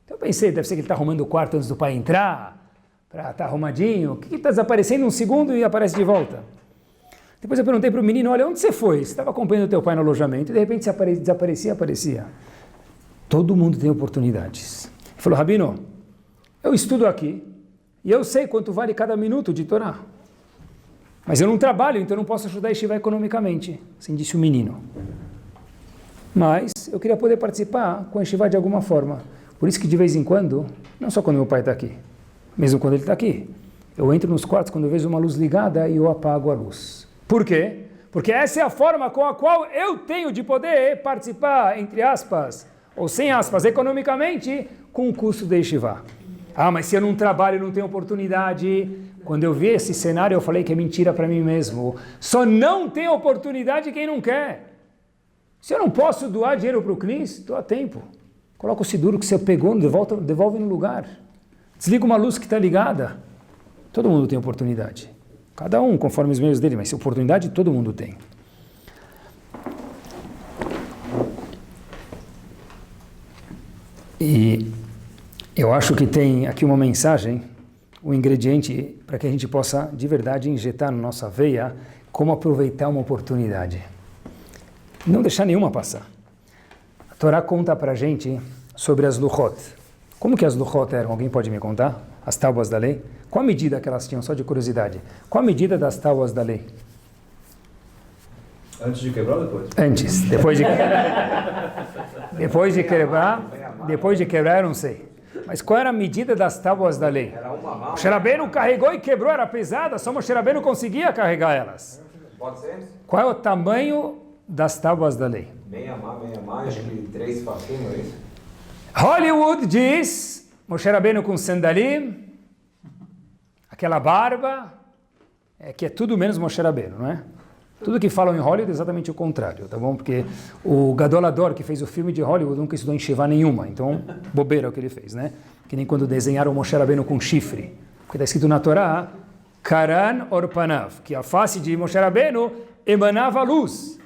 Então eu pensei, deve ser que ele está arrumando o quarto antes do pai entrar, para estar arrumadinho, o que está desaparecendo um segundo e aparece de volta? Depois eu perguntei para o menino, olha, onde você foi? Você estava acompanhando o teu pai no alojamento e de repente desaparecia, aparecia. Todo mundo tem oportunidades. Ele falou, Rabino, eu estudo aqui e eu sei quanto vale cada minuto de Torá. Mas eu não trabalho, então eu não posso ajudar a Yeshiva economicamente, assim disse o menino. Mas eu queria poder participar com a Yeshiva de alguma forma. Por isso que de vez em quando, não só quando meu pai está aqui, mesmo quando ele está aqui, eu entro nos quartos quando eu vejo uma luz ligada e eu apago a luz. Por quê? Porque essa é a forma com a qual eu tenho de poder participar, entre aspas, ou sem aspas, economicamente, com o custo da Yeshiva. Ah, mas se eu não trabalho, não tenho oportunidade. Quando eu vi esse cenário, eu falei que é mentira para mim mesmo. Só não tem oportunidade quem não quer. Se eu não posso doar dinheiro para o CNIS, estou a tempo. Coloca o seguro que você pegou, devolve no lugar. Desliga uma luz que está ligada. Todo mundo tem oportunidade. Cada um conforme os meios dele, mas oportunidade todo mundo tem. E eu acho que tem aqui uma mensagem, um ingrediente para que a gente possa de verdade injetar na nossa veia como aproveitar uma oportunidade. Não deixar nenhuma passar. A Torá conta para a gente sobre as luchot. Como que as luchot eram? Alguém pode me contar? As tábuas da lei? Qual a medida que elas tinham? Só de curiosidade. Qual a medida das tábuas da lei? Antes de quebrar ou depois? Antes. Depois de quebrar eu não sei. Mas qual era a medida das tábuas da lei? Era uma mão. Moshe Rabbeinu carregou e quebrou, era pesada, só Moshe Rabbeinu conseguia carregar elas. Pode ser? Qual é o tamanho das tábuas da lei? Meia má, acho que 3 faquinhos, é isso? Hollywood diz, Moshe Rabbeinu com sandalim, aquela barba, que é tudo menos Moshe Rabbeinu, não é? Tudo que falam em Hollywood é exatamente o contrário, tá bom? Porque o Gadol Hador, que fez o filme de Hollywood, nunca estudou em Shivá nenhuma, então bobeira o que ele fez, né? Que nem quando desenharam o Moshe Rabbeinu com chifre, porque está escrito na Torá, Karan Orpanav, que a face de Moshe Rabbeinu emanava luz.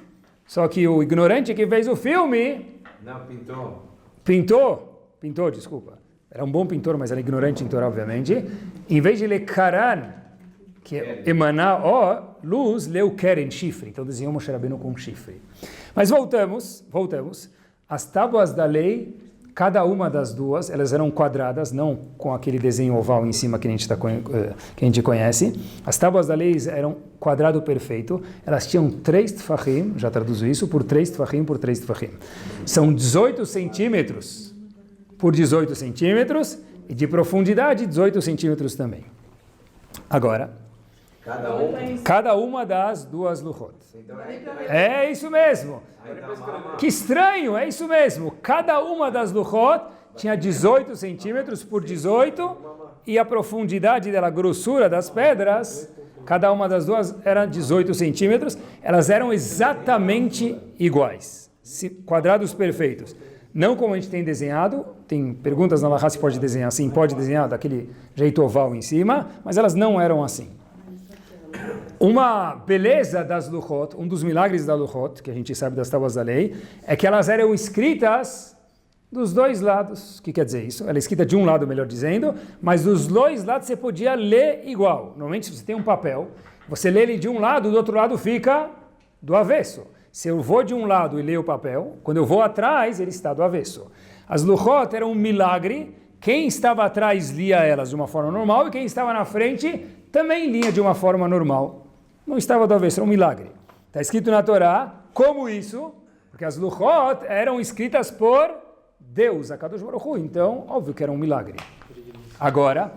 Só que o ignorante que fez o filme... Não, Pintou, desculpa. Era um bom pintor, mas era ignorante em Torá, obviamente. Em vez de ler Karan, que é emanar luz, leu Keren, chifre. Então desenhou Moshe Rabbeinu com chifre. Mas voltamos. As tábuas da lei, cada uma das duas, elas eram quadradas, não com aquele desenho oval em cima que a gente conhece. As tábuas da lei eram quadrado perfeito. Elas tinham 3 tfachim, já traduzo isso, por 3 tfachim por 3 tfachim. São 18 centímetros por 18 centímetros e de profundidade 18 centímetros também. Agora, cada uma das duas luchot. É isso mesmo. Que estranho, é isso mesmo. Cada uma das luchot tinha 18 centímetros por 18 e a profundidade dela, a grossura das pedras, cada uma das duas era 18 centímetros. Elas eram exatamente iguais, quadrados perfeitos. Não como a gente tem desenhado, tem perguntas na Laha se pode desenhar assim, pode desenhar daquele jeito oval em cima, mas elas não eram assim. Uma beleza das luchot, um dos milagres da luchot, que a gente sabe das tábuas da lei, é que elas eram escritas dos dois lados. O que quer dizer isso? Ela é escrita de um lado, melhor dizendo, mas dos dois lados você podia ler igual. Normalmente, se você tem um papel, você lê ele de um lado, do outro lado fica do avesso. Se eu vou de um lado e leio o papel, quando eu vou atrás, ele está do avesso. As luchot eram um milagre. Quem estava atrás lia elas de uma forma normal e quem estava na frente também lia de uma forma normal. Não estava do avesso, era um milagre. Está escrito na Torá, como isso? Porque as luchot eram escritas por Deus, a Kadosh Baruch Hu. Então, óbvio que era um milagre. Agora,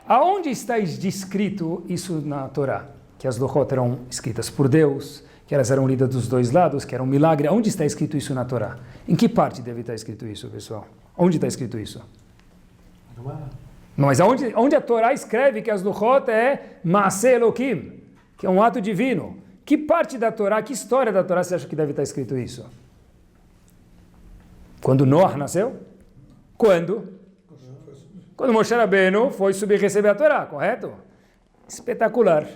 aonde está descrito isso na Torá? Que as luchot eram escritas por Deus, que elas eram lidas dos dois lados, que era um milagre. Onde está escrito isso na Torá? Em que parte deve estar escrito isso, pessoal? Onde está escrito isso? Mas onde a Torá escreve que as Luchot é Maaseh Elokim, que é um ato divino? Que parte da Torá, que história da Torá você acha que deve estar escrito isso? Quando Noah nasceu? Quando Moshe Rabbeinu foi subir e receber a Torá, correto? Espetacular.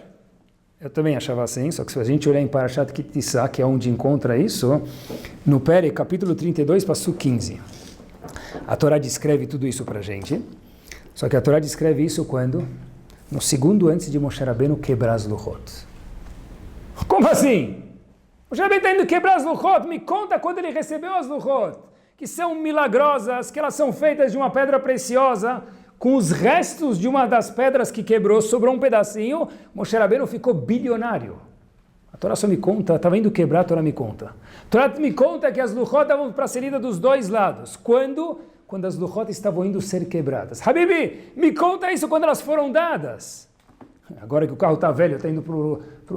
Eu também achava assim, só que se a gente olhar em Parashat Ki Tisa, que é onde encontra isso, no Pere, capítulo 32, passo 15. A Torá descreve tudo isso para a gente, só que a Torá descreve isso quando? No segundo antes de Moshe Rabbeinu quebrar as Luchot. Como assim? Moshe Rabbeinu está indo quebrar as Luchot, me conta quando ele recebeu as Luchot, que são milagrosas, que elas são feitas de uma pedra preciosa, com os restos de uma das pedras que quebrou, sobrou um pedacinho, Moshe Rabbeinu ficou bilionário. A Torá só me conta, estava indo quebrar, a Torá me conta. A Torá me conta que as Luchot estavam para ser lidas dos dois lados. Quando as Luchot estavam indo ser quebradas. Habibi, me conta isso quando elas foram dadas. Agora que o carro está velho, está indo para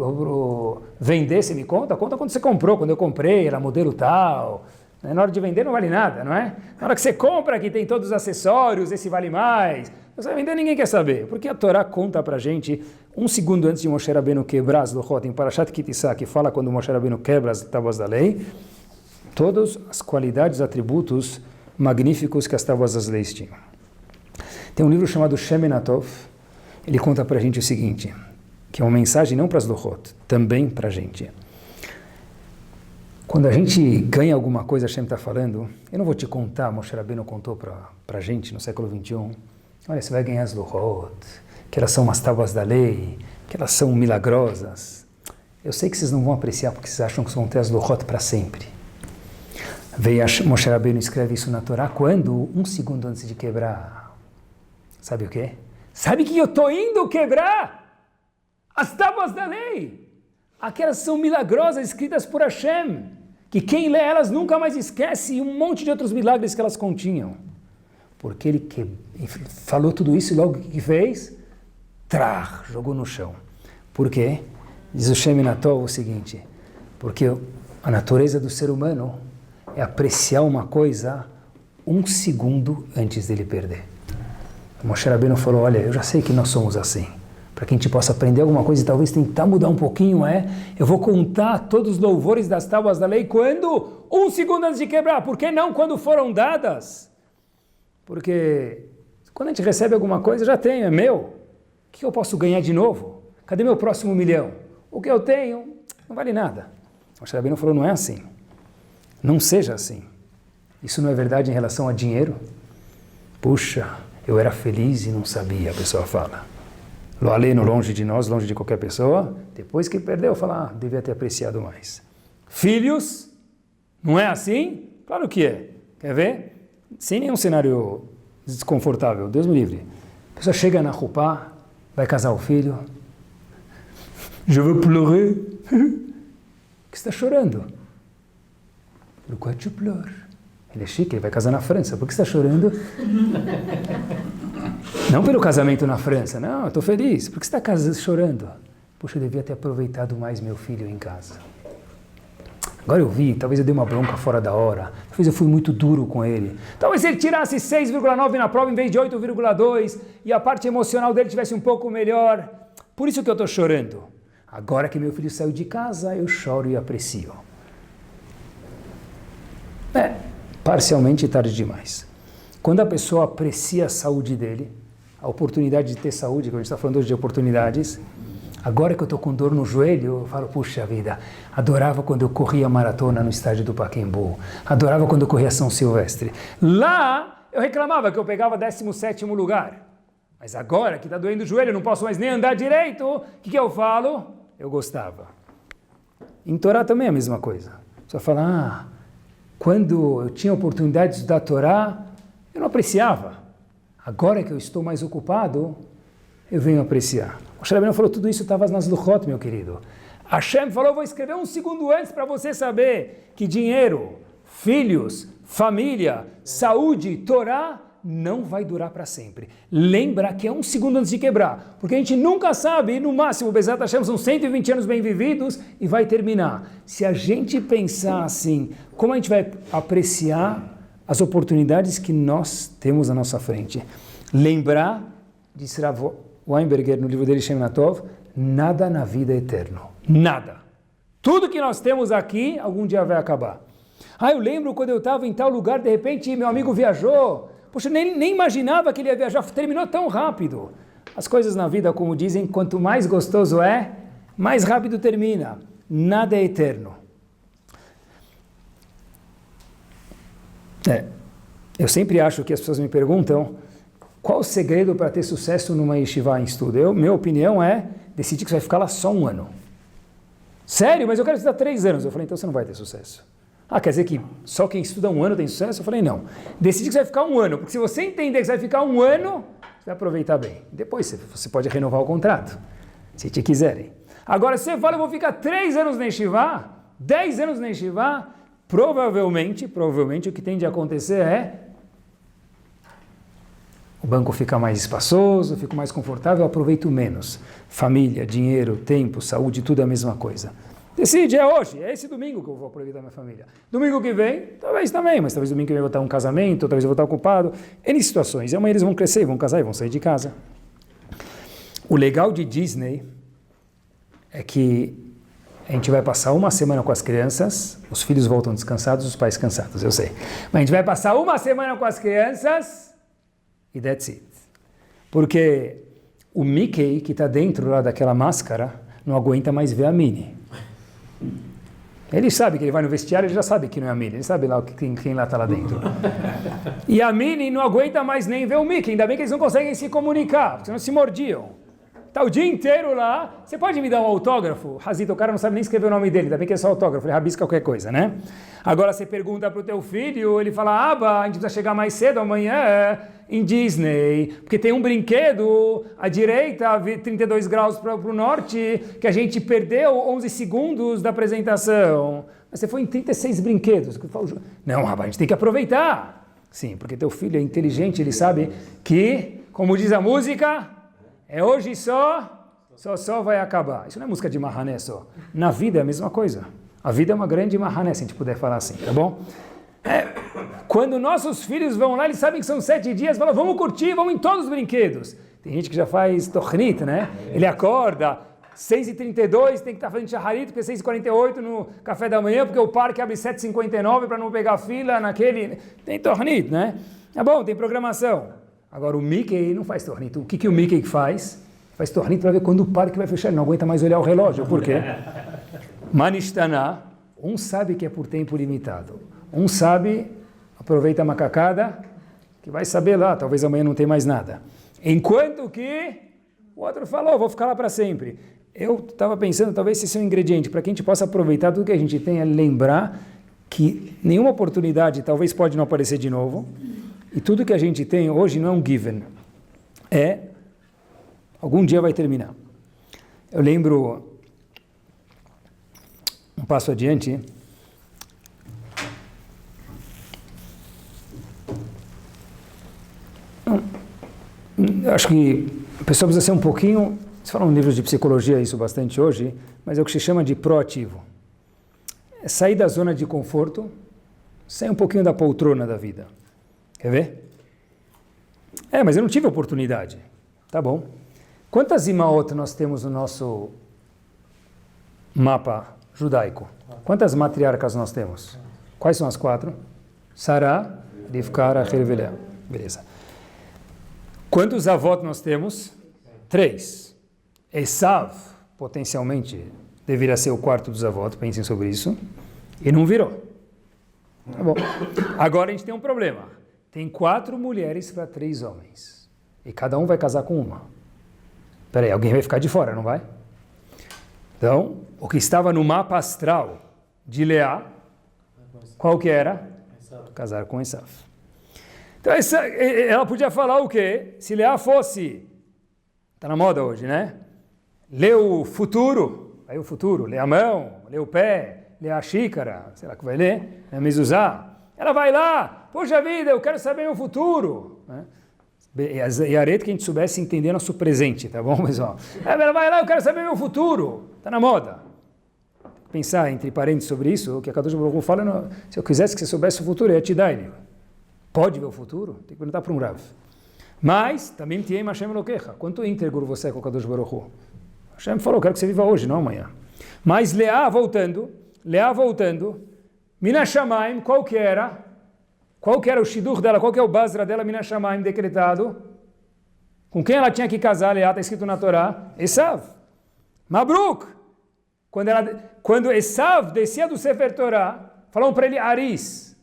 vender, você me conta? Conta quando você comprou, quando eu comprei, era modelo tal. Na hora de vender não vale nada, não é? Na hora que você compra, que tem todos os acessórios, esse vale mais. Você vai vender, ninguém quer saber. Porque a Torá conta pra gente, um segundo antes de Moshe Rabbeinu quebrar as Luchot, em Parashat Ki Tisa, que fala quando Moshe Rabbeinu quebra as tábuas da lei, todas as qualidades, atributos magníficos que as tábuas das leis tinham. Tem um livro chamado Shemen Atov, ele conta pra gente o seguinte, que é uma mensagem não para as Luchot, também pra gente. Quando a gente ganha alguma coisa, Hashem está falando, eu não vou te contar, Moshe Rabbeinu contou para a gente no século 21, olha, você vai ganhar as Luchot, que elas são umas tábuas da lei, que elas são milagrosas. Eu sei que vocês não vão apreciar porque vocês acham que vão ter as Luchot para sempre. Veio Moshe Rabbeinu escreve isso na Torá quando? Um segundo antes de quebrar. Sabe o quê? Sabe que eu estou indo quebrar? As tábuas da lei. Aquelas são milagrosas, escritas por Hashem, que quem lê elas nunca mais esquece, e um monte de outros milagres que elas continham. Porque ele falou tudo isso e logo o que fez? Jogou no chão. Por quê? Diz o Shemen Atov o seguinte, porque a natureza do ser humano é apreciar uma coisa um segundo antes dele perder. O Moshe Rabbeinu falou, olha, eu já sei que nós somos assim. Para que a gente possa aprender alguma coisa e talvez tentar mudar um pouquinho, eu vou contar todos os louvores das tábuas da lei quando? Um segundo antes de quebrar. Por que não quando foram dadas? Porque quando a gente recebe alguma coisa, já tenho, é meu. O que eu posso ganhar de novo? Cadê meu próximo milhão? O que eu tenho não vale nada. O Moshe Rabbeinu falou, não é assim. Não seja assim. Isso não é verdade em relação a dinheiro? Puxa, eu era feliz e não sabia, a pessoa fala. Lo aleno, longe de nós, longe de qualquer pessoa, depois que perdeu, fala, devia ter apreciado mais. Filhos, não é assim? Claro que é. Quer ver? Sem nenhum cenário desconfortável, Deus me livre. A pessoa chega na Rupá, vai casar o filho. Je veux pleurer. O que você está chorando? Pourquoi tu pleures? Ele é chique, ele vai casar na França. Por que você está chorando? Não pelo casamento na França, não, eu estou feliz. Por que você está chorando? Poxa, eu devia ter aproveitado mais meu filho em casa. Agora eu vi, talvez eu dei uma bronca fora da hora, talvez eu fui muito duro com ele. Talvez ele tirasse 6,9 na prova em vez de 8,2 e a parte emocional dele tivesse um pouco melhor. Por isso que eu estou chorando. Agora que meu filho saiu de casa, eu choro e aprecio. Parcialmente tarde demais. Quando a pessoa aprecia a saúde dele, a oportunidade de ter saúde, que a gente está falando hoje de oportunidades, agora que eu estou com dor no joelho, eu falo, puxa vida, adorava quando eu corria maratona no estádio do Pacaembu, adorava quando eu corria São Silvestre. Lá, eu reclamava que eu pegava 17º lugar. Mas agora que está doendo o joelho, eu não posso mais nem andar direito, o que eu falo? Eu gostava. Em Torá também é a mesma coisa. Só fala, quando eu tinha oportunidade de estudar Torá, eu não apreciava. Agora que eu estou mais ocupado, eu venho apreciar. O Moshe Rabbeinu falou, tudo isso estava nas Luchot, meu querido. Hashem falou, vou escrever um segundo antes para você saber que dinheiro, filhos, família, saúde, Torá, não vai durar para sempre. Lembra que é um segundo antes de quebrar, porque a gente nunca sabe, no máximo, Bezat Hashem, são 120 anos bem vividos e vai terminar. Se a gente pensar assim, como a gente vai apreciar as oportunidades que nós temos à nossa frente? lembrar, disse Rav Weinberger no livro dele Shem Natov, nada na vida é eterno. Nada. Tudo que nós temos aqui, algum dia vai acabar. Eu lembro quando eu estava em tal lugar, de repente meu amigo viajou. Poxa, nem imaginava que ele ia viajar, terminou tão rápido. As coisas na vida, como dizem, quanto mais gostoso é, mais rápido termina. Nada é eterno. Eu sempre acho que as pessoas me perguntam qual o segredo para ter sucesso numa yeshiva em estudo. Minha opinião é decidir que você vai ficar lá só 1 ano. Sério? Mas eu quero estudar 3 anos. Eu falei, então você não vai ter sucesso. Quer dizer que só quem estuda 1 ano tem sucesso? Eu falei, não. Decide que você vai ficar 1 ano, porque se você entender que você vai ficar 1 ano, você vai aproveitar bem. Depois você pode renovar o contrato, se te quiserem. Agora, se você fala, eu vou ficar 3 anos na yeshiva, 10 anos na yeshiva, provavelmente o que tende a acontecer é o banco fica mais espaçoso, fico mais confortável, eu aproveito menos. Família, dinheiro, tempo, saúde, tudo é a mesma coisa. Decide, é hoje, é esse domingo que eu vou aproveitar minha família. Domingo que vem, talvez também, mas talvez domingo que vem eu vou estar em um casamento, talvez eu vou estar ocupado. N situações. E amanhã eles vão crescer, vão casar e vão sair de casa. O legal de Disney é que a gente vai passar 1 semana com as crianças, os filhos voltam descansados, os pais cansados, eu sei. Mas a gente vai passar 1 semana com as crianças e that's it. Porque o Mickey, que está dentro lá daquela máscara, não aguenta mais ver a Minnie. Ele sabe que ele vai no vestiário, ele já sabe que não é a Minnie, ele sabe lá quem lá está lá dentro. E a Minnie não aguenta mais nem ver o Mickey, ainda bem que eles não conseguem se comunicar, porque senão se mordiam. Está o dia inteiro lá, você pode me dar um autógrafo? Razito, o cara não sabe nem escrever o nome dele, ainda bem que é só autógrafo, ele rabisca qualquer coisa, né? Agora você pergunta para o teu filho, ele fala, Aba, a gente precisa chegar mais cedo amanhã em Disney, porque tem um brinquedo à direita, 32 graus para o norte, que a gente perdeu 11 segundos da apresentação. Mas você foi em 36 brinquedos. Não, Aba, a gente tem que aproveitar. Sim, porque teu filho é inteligente, ele sabe que, como diz a música, é hoje só vai acabar. Isso não é música de Mahané só. Na vida é a mesma coisa. A vida é uma grande Mahané, se a gente puder falar assim, tá bom? Quando nossos filhos vão lá, eles sabem que são 7 dias, falam, vamos curtir, vamos em todos os brinquedos. Tem gente que já faz Tochnit, né? Ele acorda, 6h32, tem que estar fazendo shaharit, porque 6h48 no café da manhã, porque o parque abre 7h59 para não pegar fila naquele... Tem Tochnit, né? Tá bom, tem programação. Agora o Mickey não faz Tochnit. O que o Mickey faz? Faz Tochnit para ver quando o parque vai fechar. Ele não aguenta mais olhar o relógio. Por quê? Manishtaná, um sabe que é por tempo limitado. Um sabe, aproveita a macacada, que vai saber lá, talvez amanhã não tenha mais nada. Enquanto que o outro falou, vou ficar lá para sempre. Eu estava pensando, talvez esse seja um ingrediente, para que a gente possa aproveitar tudo que a gente tem, é lembrar que nenhuma oportunidade talvez pode não aparecer de novo, e tudo que a gente tem hoje não é um given, algum dia vai terminar. Eu lembro, um passo adiante, eu acho que a pessoa precisa ser um pouquinho, se falam em livros de psicologia isso bastante hoje, mas é o que se chama de proativo. É sair da zona de conforto, sair um pouquinho da poltrona da vida. Quer ver? Mas eu não tive oportunidade. Tá bom. Quantas imaot nós temos no nosso mapa judaico? Quantas matriarcas nós temos? Quais são as 4? Sará, Rivka, Rachel e Leá. Beleza. Quantos avós nós temos? 3. Esav, potencialmente, deveria ser o 4º dos avós, pensem sobre isso, e não virou. Tá bom. Agora a gente tem um problema. Tem 4 mulheres para 3 homens. E cada um vai casar com uma. Peraí, alguém vai ficar de fora, não vai? Então, o que estava no mapa astral de Leá, qual que era? Casar com Esav. Então, ela podia falar o quê? Se Leá fosse, está na moda hoje, né? Lê o futuro, aí o futuro, lê a mão, lê o pé, lê a xícara, sei lá que vai ler, é mezuzá. Ela vai lá, poxa vida, eu quero saber meu futuro. Né? E a areta que a gente soubesse entender nosso presente, tá bom, pessoal? Ela vai lá, eu quero saber meu futuro. Está na moda. Pensar entre parênteses sobre isso, o que a Kadosh Baruch Hu fala, se eu quisesse que você soubesse o futuro, eu ia te dar ele. Pode ver o futuro? Tem que perguntar para um Rav. Mas, também tiem Hashem Elokecha. Quanto íntegro você é com o Kadosh Baruch Hu? Hashem falou, quero que você viva hoje, não amanhã. Mas Leá voltando, Mina Shamayim, qual que era o shidur dela, qual que é o basra dela, Mina Shamayim, decretado? Com quem ela tinha que casar, Leá, está escrito na Torá? Esav. Mabruk. Quando Esav descia do Sefer Torá, falavam para ele Aris.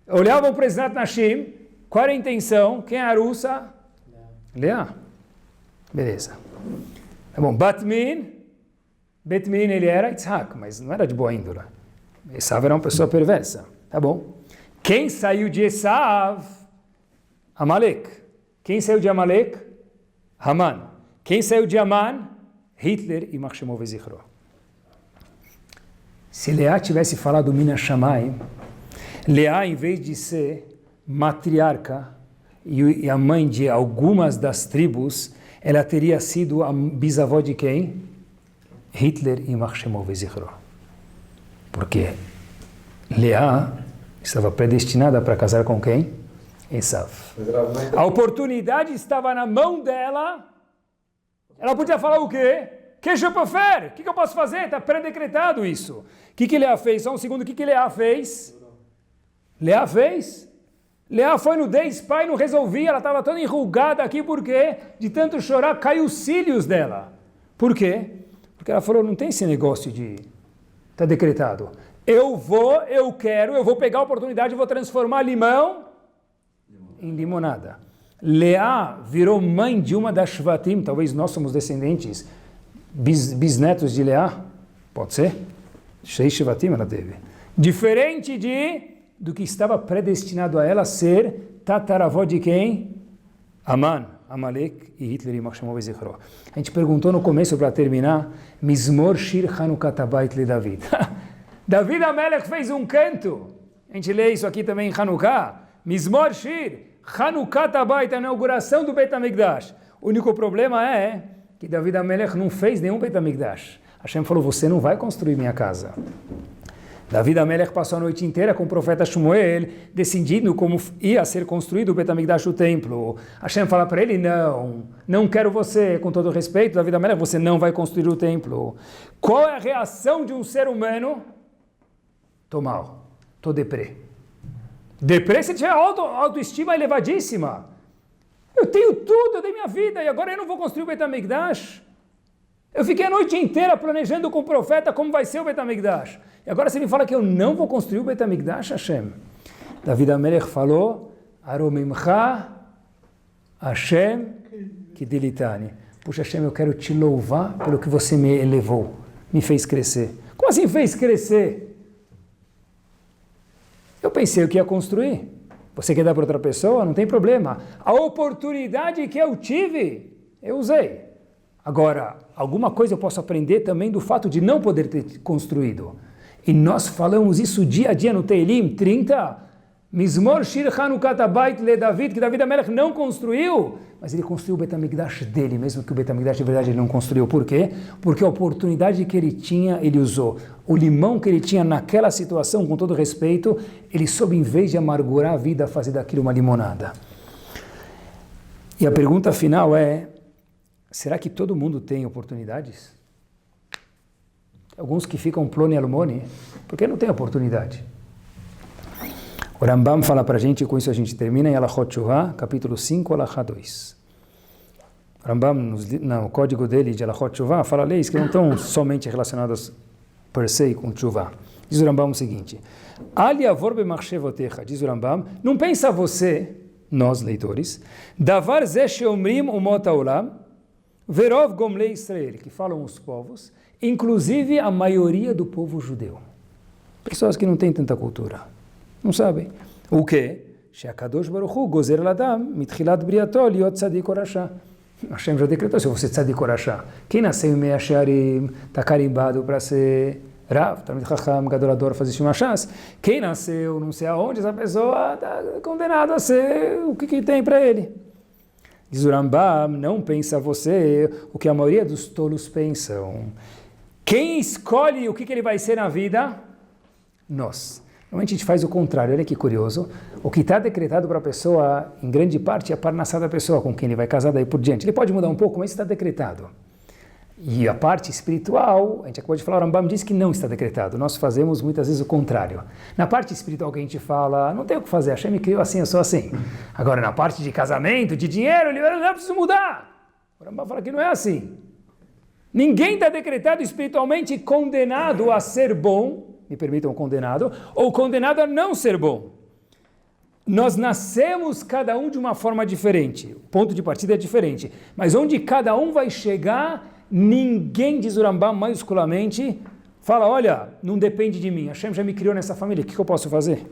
Olhavam para Eznat Nashim, qual era a intenção? Quem é a Arussa? Leá. Beleza. Tá bom, Betmin ele era Yitzhak, mas não era de boa índole. Esav era uma pessoa perversa. Tá bom. Quem saiu de Esav? Amalek. Quem saiu de Amalek? Haman. Quem saiu de Haman? Hitler e Mach Shemo Vezichro. Se Leá tivesse falado Mina Shamayim, Leá, em vez de ser matriarca e a mãe de algumas das tribos, ela teria sido a bisavó de quem? Hitler e Mach Shemo Vezichro. Porque Leá estava predestinada para casar com quem? Esav. A oportunidade estava na mão dela. Ela podia falar o quê? Que je peux faire? O que eu posso fazer? Está predecretado isso. O que Leá fez? Só um segundo. O que Leá fez? Leá foi no Day Spa e não resolvia. Ela estava toda enrugada aqui. Por quê? De tanto chorar, caiu os cílios dela. Por quê? Porque ela falou, não tem esse negócio de... Está decretado. Eu vou pegar a oportunidade e vou transformar limão em limonada. Leá virou mãe de uma das Shvatim, talvez nós somos descendentes, bisnetos de Leá, pode ser? 6 Shvatim ela teve. Diferente do que estava predestinado a ela ser tataravó de quem? Haman, Amalek e Hitler e Mach Shemo Vezichro. A gente perguntou no começo para terminar, Mizmor Shir Hanukat Habayit le David. David Amelech fez um canto. A gente lê isso aqui também em Hanukkah. Mizmor Shir Hanukat Habayit, a inauguração do Beit HaMikdash. O único problema é que David Amelech não fez nenhum Beit HaMikdash. Hashem falou, você não vai construir minha casa. David Amelech passou a noite inteira com o profeta Shmuel, decidindo como ia ser construído o Beit HaMikdash, o templo. Hashem fala para ele, não quero você, com todo respeito, David Amelech, você não vai construir o templo. Qual é a reação de um ser humano? Tô mal, tô deprê. Deprê se tiver autoestima elevadíssima. Eu tenho tudo, eu dei minha vida, e agora eu não vou construir o Beit HaMikdash. Eu fiquei a noite inteira planejando com o profeta como vai ser o Beit HaMikdash. E agora você me fala que eu não vou construir o Beit HaMikdash, Hashem. David Amelech falou, Aromimcha Hashem Kidilitani. Puxa, Hashem, eu quero te louvar pelo que você me elevou, me fez crescer. Como assim fez crescer? Eu pensei que ia construir. Você quer dar para outra pessoa? Não tem problema. A oportunidade que eu tive, eu usei. Agora, alguma coisa eu posso aprender também do fato de não poder ter construído. E nós falamos isso dia a dia no Teilim 30. Mizmor Shir Hanukat Habayit le David, que David Amelech não construiu, mas ele construiu o Beit HaMikdash dele, mesmo que o Beit HaMikdash de verdade ele não construiu. Por quê? Porque a oportunidade que ele tinha, ele usou. O limão que ele tinha naquela situação, com todo respeito, ele soube, em vez de amargurar a vida, fazer daquilo uma limonada. E a pergunta final é, será que todo mundo tem oportunidades? Alguns que ficam plone almone, porque não tem oportunidade. O Rambam fala para a gente, com isso a gente termina em Alachot Teshuvah, capítulo 5, Alachá 2. O Rambam, no código dele de Alachot Teshuvah, fala leis que não estão somente relacionadas per se com Teshuvah. Diz o Rambam o seguinte, Ali avor b'machshevotecha, diz o Rambam, não pensa você, nós leitores, davar ze sheomrim umot haolam, verov gomlei Israel, que falam os povos, inclusive a maioria do povo judeu. Pessoas que não têm tanta cultura. Não sabem. O quê? She'akadosh baruch hu gozer ladam mitchilat briato liot tzadik ou rasha. Hashem já decretou, se você tzadik ou rasha. Quem nasceu em Mea Shearim está carimbado para ser Rav, Talmid Chacham, Gadolador, fazer Shumashas. Quem nasceu não sei aonde, essa pessoa está condenada a ser o que tem para ele. Diz o Rambam, não pensa você o que a maioria dos tolos pensam. Quem escolhe o que ele vai ser na vida? Nós Normalmente a gente faz o contrário, olha que curioso. O que está decretado para a pessoa, em grande parte, é a parnassá da pessoa com quem ele vai casar daí por diante. Ele pode mudar um pouco, mas está decretado. E a parte espiritual, a gente acabou de falar, o Rambam diz que não está decretado. Nós fazemos muitas vezes o contrário. Na parte espiritual que a gente fala, não tem o que fazer, Hashem me criou assim, eu sou assim. Agora, na parte de casamento, de dinheiro, ele não precisa mudar. O Rambam fala que não é assim. Ninguém está decretado espiritualmente condenado a ser bom, me permitam condenado, ou condenado a não ser bom. Nós nascemos cada um de uma forma diferente, o ponto de partida é diferente, mas onde cada um vai chegar, ninguém, diz o Rambam maiusculamente, fala, olha, não depende de mim, Hashem já me criou nessa família, o que eu posso fazer?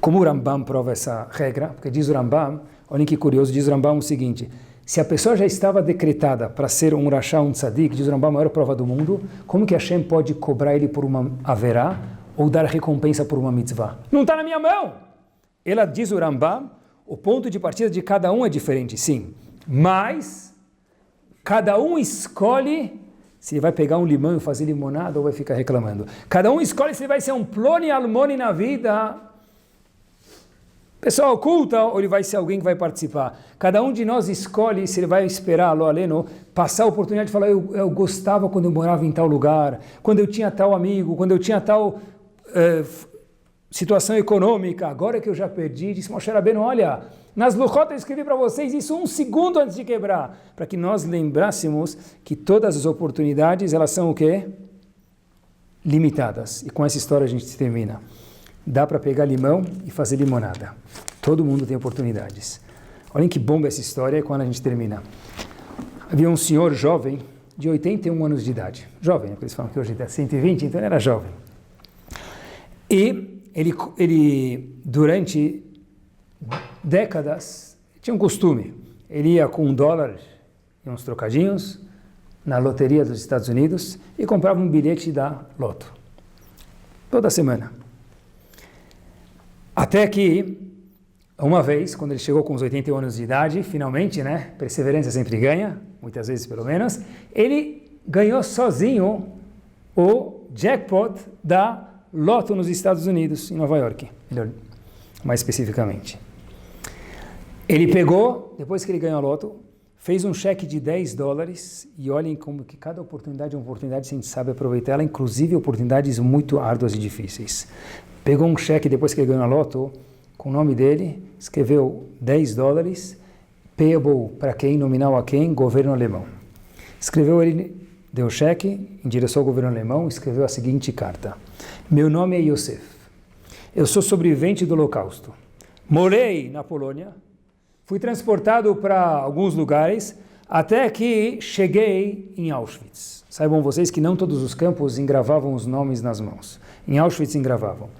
Como o Rambam prova essa regra? Porque diz o Rambam, olhem que curioso, diz o Rambam o seguinte, se a pessoa já estava decretada para ser um Rasha, um Tzadik, diz o Rambam, a maior prova do mundo, como que Hashem pode cobrar ele por uma haverá ou dar recompensa por uma mitzvah? Não está na minha mão! Ela diz o Rambam, o ponto de partida de cada um é diferente, sim, mas cada um escolhe se ele vai pegar um limão e fazer limonada ou vai ficar reclamando. Cada um escolhe se ele vai ser um ploni almoni na vida, pessoa oculta, ou ele vai ser alguém que vai participar. Cada um de nós escolhe se ele vai esperar, lo aleno, passar a oportunidade de falar, eu gostava quando eu morava em tal lugar, quando eu tinha tal amigo, quando eu tinha tal situação econômica, agora que eu já perdi, disse Moshe Rabbeinu, olha, nas Luchot eu escrevi para vocês isso 1 segundo antes de quebrar, para que nós lembrássemos que todas as oportunidades, elas são o quê? Limitadas. E com essa história a gente termina. Dá para pegar limão e fazer limonada. Todo mundo tem oportunidades. Olhem que bomba essa história quando a gente termina. Havia um senhor jovem, de 81 anos de idade. Jovem, porque eles falam que hoje está 120, então ele era jovem. E ele durante décadas, tinha um costume. Ele ia com $1 e uns trocadinhos na loteria dos Estados Unidos e comprava um bilhete da Loto. Toda semana. Até que, uma vez, quando ele chegou com os 81 anos de idade, finalmente, né, perseverança sempre ganha, muitas vezes pelo menos, ele ganhou sozinho o jackpot da Loto nos Estados Unidos, em Nova York, mais especificamente. Ele pegou, depois que ele ganhou a Loto, fez um cheque de $10 e olhem como que cada oportunidade é uma oportunidade, se a gente sabe aproveitar ela, inclusive oportunidades muito árduas e difíceis. Pegou um cheque depois que ele ganhou a Loto, com o nome dele, escreveu $10, payable para quem, nominal a quem, governo alemão. Escreveu ele, deu o cheque, endereçou ao governo alemão, escreveu a seguinte carta. Meu nome é Yosef, eu sou sobrevivente do Holocausto. Morei na Polônia, fui transportado para alguns lugares, até que cheguei em Auschwitz. Saibam vocês que não todos os campos engravavam os nomes nas mãos. Em Auschwitz engravavam.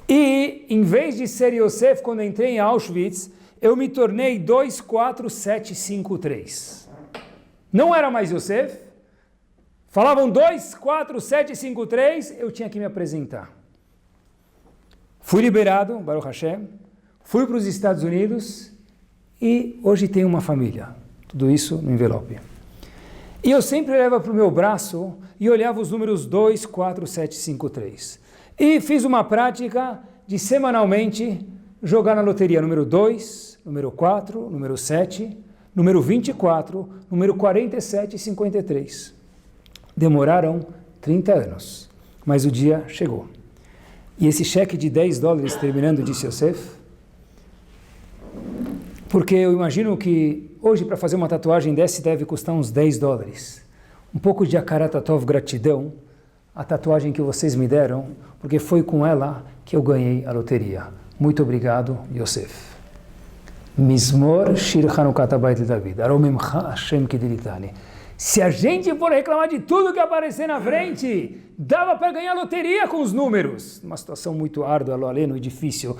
E, em vez de ser Yosef, quando entrei em Auschwitz, eu me tornei 24753. Não era mais Yosef. Falavam 24753, eu tinha que me apresentar. Fui liberado, Baruch Hashem, fui para os Estados Unidos e hoje tenho uma família. Tudo isso no envelope. E eu sempre levava para o meu braço e olhava os números 24753. E fiz uma prática de semanalmente jogar na loteria número 2, número 4, número 7, número 24, número 47 e 53. Demoraram 30 anos, mas o dia chegou. E esse cheque de $10 terminando, disse Yosef, porque eu imagino que hoje para fazer uma tatuagem dessa deve custar uns $10. Um pouco de Akarat Tov, gratidão, a tatuagem que vocês me deram, porque foi com ela que eu ganhei a loteria. Muito obrigado, Yosef. Mizmor Shir Hanukat Habayit David, Aromimcha Hashem Kedelitani. Se a gente for reclamar de tudo que aparecer na frente, dava para ganhar loteria com os números. Uma situação muito árdua, aleno e difícil,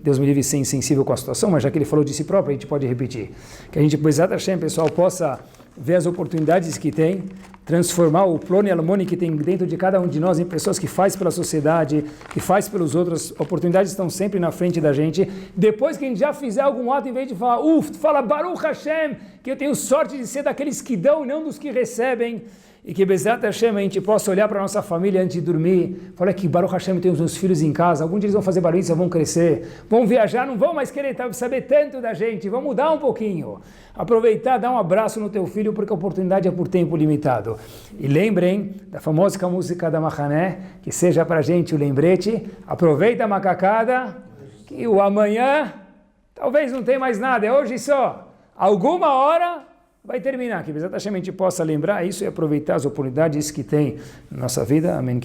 Deus me livre, ser insensível com a situação, mas já que ele falou de si próprio, a gente pode repetir. Que a gente, Bezat Hashem, pessoal, possa ver as oportunidades que tem, transformar o plano e almoni que tem dentro de cada um de nós em pessoas que faz pela sociedade, que faz pelos outros. Oportunidades estão sempre na frente da gente. Depois que a gente já fizer algum ato, em vez de falar, fala Baruch Hashem, que eu tenho sorte de ser daqueles que dão e não dos que recebem. e que Bezrat Hashem a gente possa olhar para a nossa família antes de dormir, falar que Baruch Hashem tem os meus filhos em casa, algum dia eles vão fazer barulho, vão crescer, vão viajar, não vão mais querer saber tanto da gente, vão mudar um pouquinho. Aproveitar, dar um abraço no teu filho, porque a oportunidade é por tempo limitado. E lembrem da famosa música da Mahané, que seja para a gente o lembrete, aproveita a macacada, que o amanhã talvez não tenha mais nada, é hoje só. Alguma hora vai terminar, que exatamente a gente possa lembrar isso e aproveitar as oportunidades que tem na nossa vida. Amém.